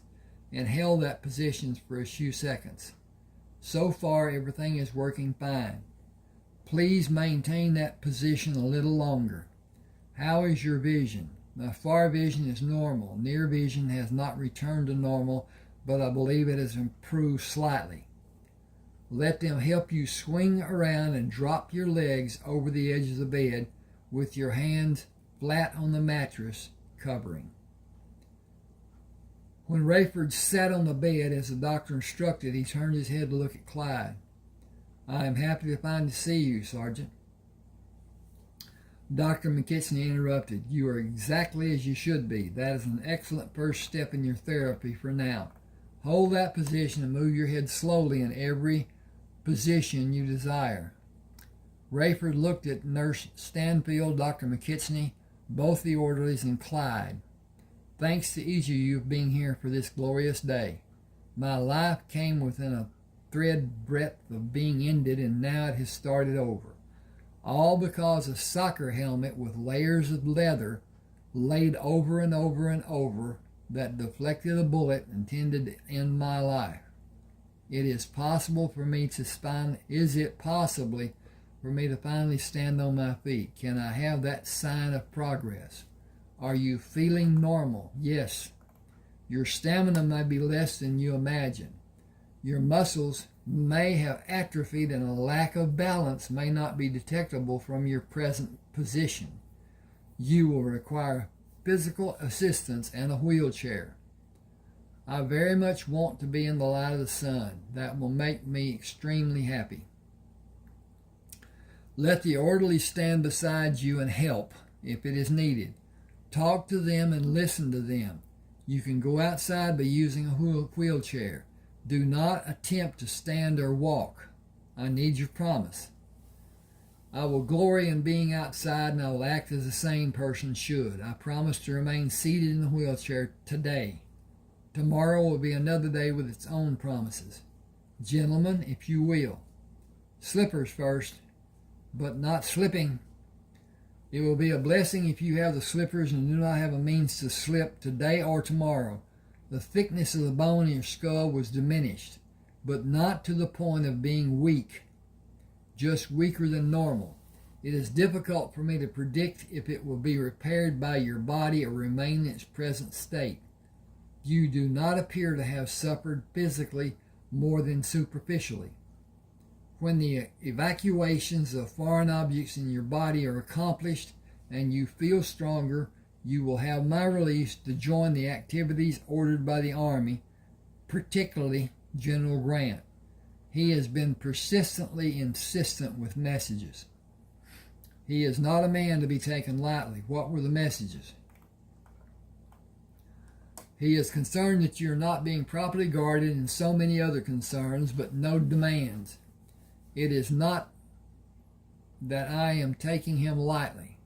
and held that position for a few seconds. So far, everything is working fine. Please maintain that position a little longer. How is your vision? My far vision is normal. Near vision has not returned to normal, but I believe it has improved slightly. Let them help you swing around and drop your legs over the edge of the bed with your hands flat on the mattress covering. When Rayford sat on the bed as the doctor instructed, he turned his head to look at Clyde. I am happy to see you, Sergeant. Dr. McKitchney interrupted. You are exactly as you should be. That is an excellent first step in your therapy for now. Hold that position and move your head slowly in every position you desire. Rayford looked at Nurse Stanfield, Dr. McKitchney, both the orderlies, and Clyde. Thanks to each of you for being here for this glorious day. My life came within a thread breadth of being ended, and now it has started over. All because a soccer helmet with layers of leather laid over and over and over that deflected a bullet intended to end my life. Is it possible for me to finally stand on my feet? Can I have that sign of progress? Are you feeling normal? Yes. Your stamina may be less than you imagine. Your muscles may have atrophied and a lack of balance may not be detectable from your present position. You will require physical assistance and a wheelchair. I very much want to be in the light of the sun. That will make me extremely happy. Let the orderly stand beside you and help if it is needed. Talk to them and listen to them. You can go outside by using a wheelchair. Do not attempt to stand or walk. I need your promise. I will glory in being outside, and I will act as a sane person should. I promise to remain seated in the wheelchair today. Tomorrow will be another day with its own promises. Gentlemen, if you will. Slippers first, but not slipping. It will be a blessing if you have the slippers and do not have a means to slip today or tomorrow. The thickness of the bone in your skull was diminished, but not to the point of being weak. just weaker than normal. It is difficult for me to predict if it will be repaired by your body or remain in its present state. You do not appear to have suffered physically more than superficially. When the evacuations of foreign objects in your body are accomplished and you feel stronger, you will have my release to join the activities ordered by the Army, particularly General Grant. He has been persistently insistent with messages. He is not a man to be taken lightly. What were the messages? He is concerned that you are not being properly guarded and so many other concerns, but no demands. It is not that I am taking him lightly.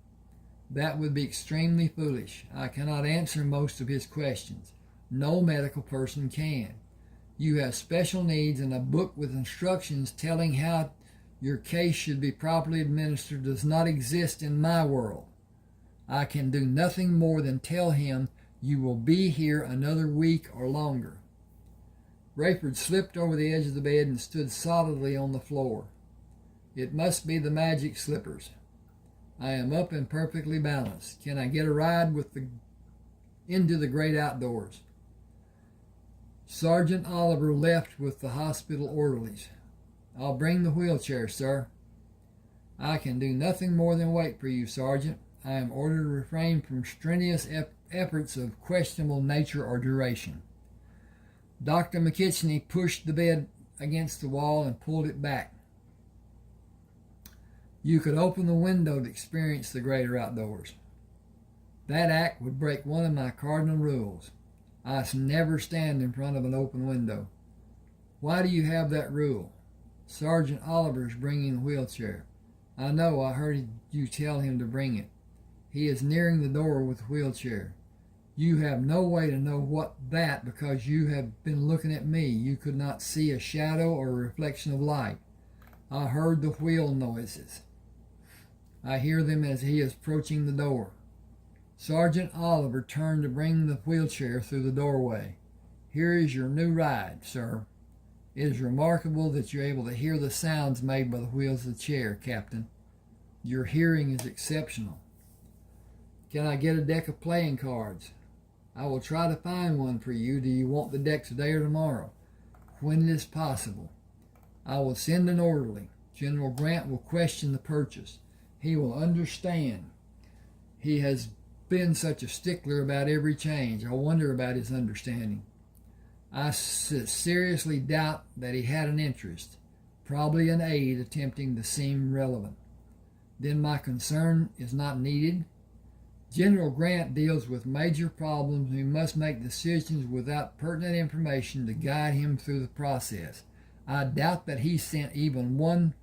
That would be extremely foolish. I cannot answer most of his questions. No medical person can. You have special needs, and a book with instructions telling how your case should be properly administered does not exist in my world. I can do nothing more than tell him you will be here another week or longer. Rayford slipped over the edge of the bed and stood solidly on the floor. It must be the magic slippers. I am up and perfectly balanced. Can I get a ride into the great outdoors? Sergeant Oliver left with the hospital orderlies. I'll bring the wheelchair, sir. I can do nothing more than wait for you, Sergeant. I am ordered to refrain from strenuous efforts of questionable nature or duration. Dr. McKitchney pushed the bed against the wall and pulled it back. You could open the window to experience the greater outdoors. That act would break one of my cardinal rules. I never stand in front of an open window. Why do you have that rule? Sergeant Oliver's bringing the wheelchair. I know, I heard you tell him to bring it. He is nearing the door with the wheelchair. You have no way to know what that because you have been looking at me. You could not see a shadow or a reflection of light. I heard the wheel noises. I hear them as he is approaching the door. Sergeant Oliver turned to bring the wheelchair through the doorway. Here is your new ride, sir. It is remarkable that you're able to hear the sounds made by the wheels of the chair, Captain. Your hearing is exceptional. Can I get a deck of playing cards? I will try to find one for you. Do you want the deck today or tomorrow? When it is possible. I will send an orderly. General Grant will question the purchase. He will understand. He has been such a stickler about every change. I wonder about his understanding. I seriously doubt that he had an interest, probably an aid attempting to seem relevant. Then my concern is not needed. General Grant deals with major problems and he must make decisions without pertinent information to guide him through the process. I doubt that he sent even one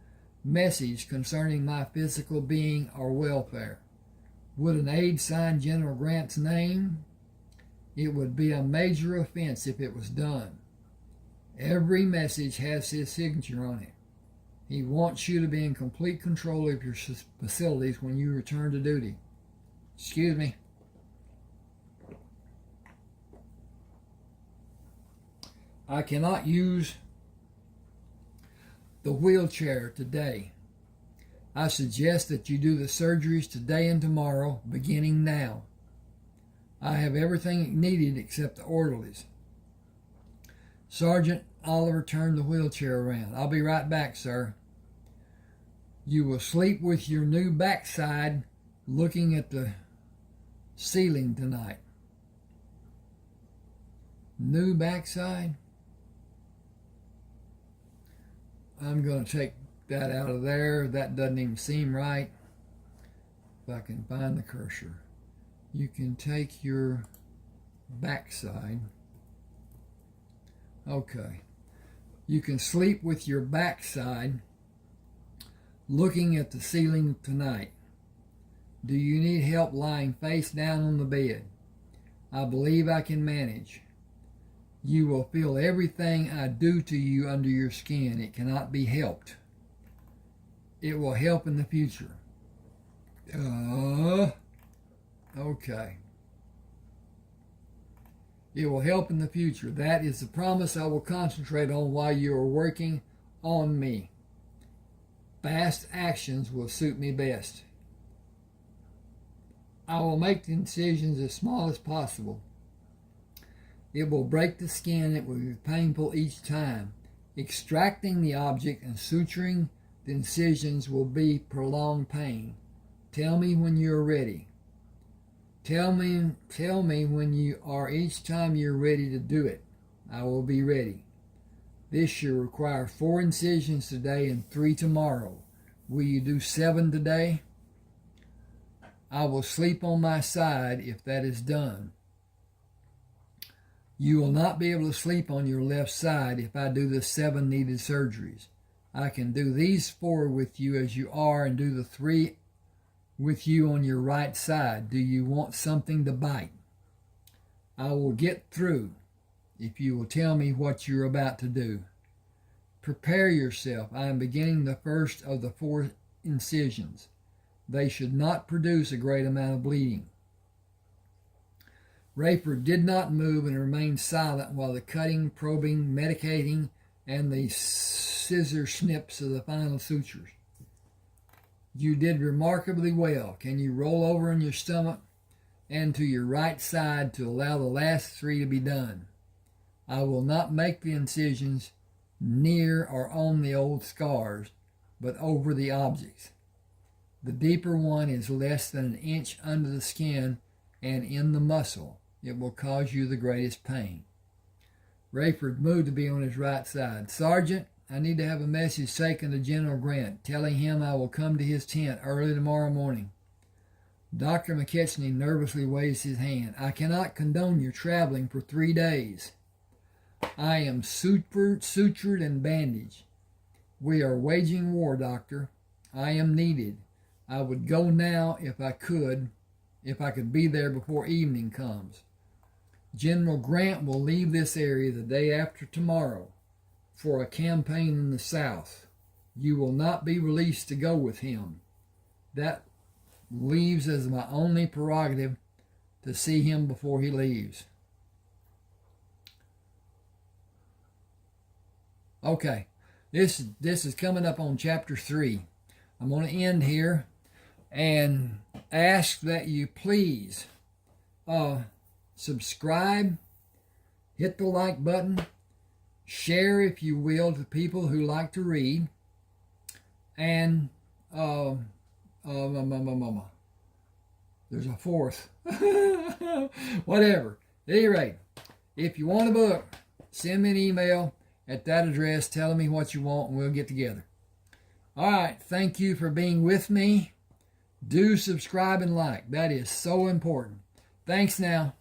message concerning my physical being or welfare. Would an aide sign General Grant's name? It would be a major offense if it was done. Every message has his signature on it. He wants you to be in complete control of your facilities when you return to duty. Excuse me. I cannot use the wheelchair today. I suggest that you do the surgeries today and tomorrow, beginning now. I have everything needed except the orderlies. Sergeant Oliver turned the wheelchair around. I'll be right back, sir. You will sleep with your new backside looking at the ceiling tonight. New backside? I'm going to take that out of there. That doesn't even seem right. If I can find the cursor. You can take your backside. Okay. You can sleep with your backside looking at the ceiling tonight. Do you need help lying face down on the bed? I believe I can manage. You will feel everything I do to you under your skin. It cannot be helped. It will help in the future. Okay. It will help in the future. That is the promise I will concentrate on while you are working on me. Fast actions will suit me best. I will make the incisions as small as possible. It will break the skin. It will be painful each time. Extracting the object and suturing the incisions will be prolonged pain. Tell me when you're ready. Tell me when you are each time you're ready to do it. I will be ready. This should require 4 incisions today and 3 tomorrow. Will you do 7 today? I will sleep on my side if that is done. You will not be able to sleep on your left side if I do the 7 needed surgeries. I can do these 4 with you as you are and do the 3 with you on your right side. Do you want something to bite? I will get through if you will tell me what you're about to do. Prepare yourself. I am beginning the first of the 4 incisions. They should not produce a great amount of bleeding. Rayford did not move and remained silent while the cutting, probing, medicating, and the scissor snips of the final sutures. You did remarkably well. Can you roll over on your stomach and to your right side to allow the last 3 to be done? I will not make the incisions near or on the old scars, but over the objects. The deeper one is less than an inch under the skin and in the muscle. It will cause you the greatest pain. Rayford moved to be on his right side. Sergeant, I need to have a message taken to General Grant, telling him I will come to his tent early tomorrow morning. Dr. McKechnie nervously waves his hand. I cannot condone your traveling for 3 days. I am sutured and bandaged. We are waging war, Doctor. I am needed. I would go now if I could be there before evening comes. General Grant will leave this area the day after tomorrow for a campaign in the South. You will not be released to go with him. That leaves as my only prerogative to see him before he leaves. Okay, this is coming up on chapter 3. I'm going to end here and ask that you please subscribe, hit the like button, share if you will to people who like to read, and there's a fourth. Whatever. At any rate, if you want a book, send me an email at that address telling me what you want and we'll get together. All right, thank you for being with me. Do subscribe and like. That is so important. Thanks now.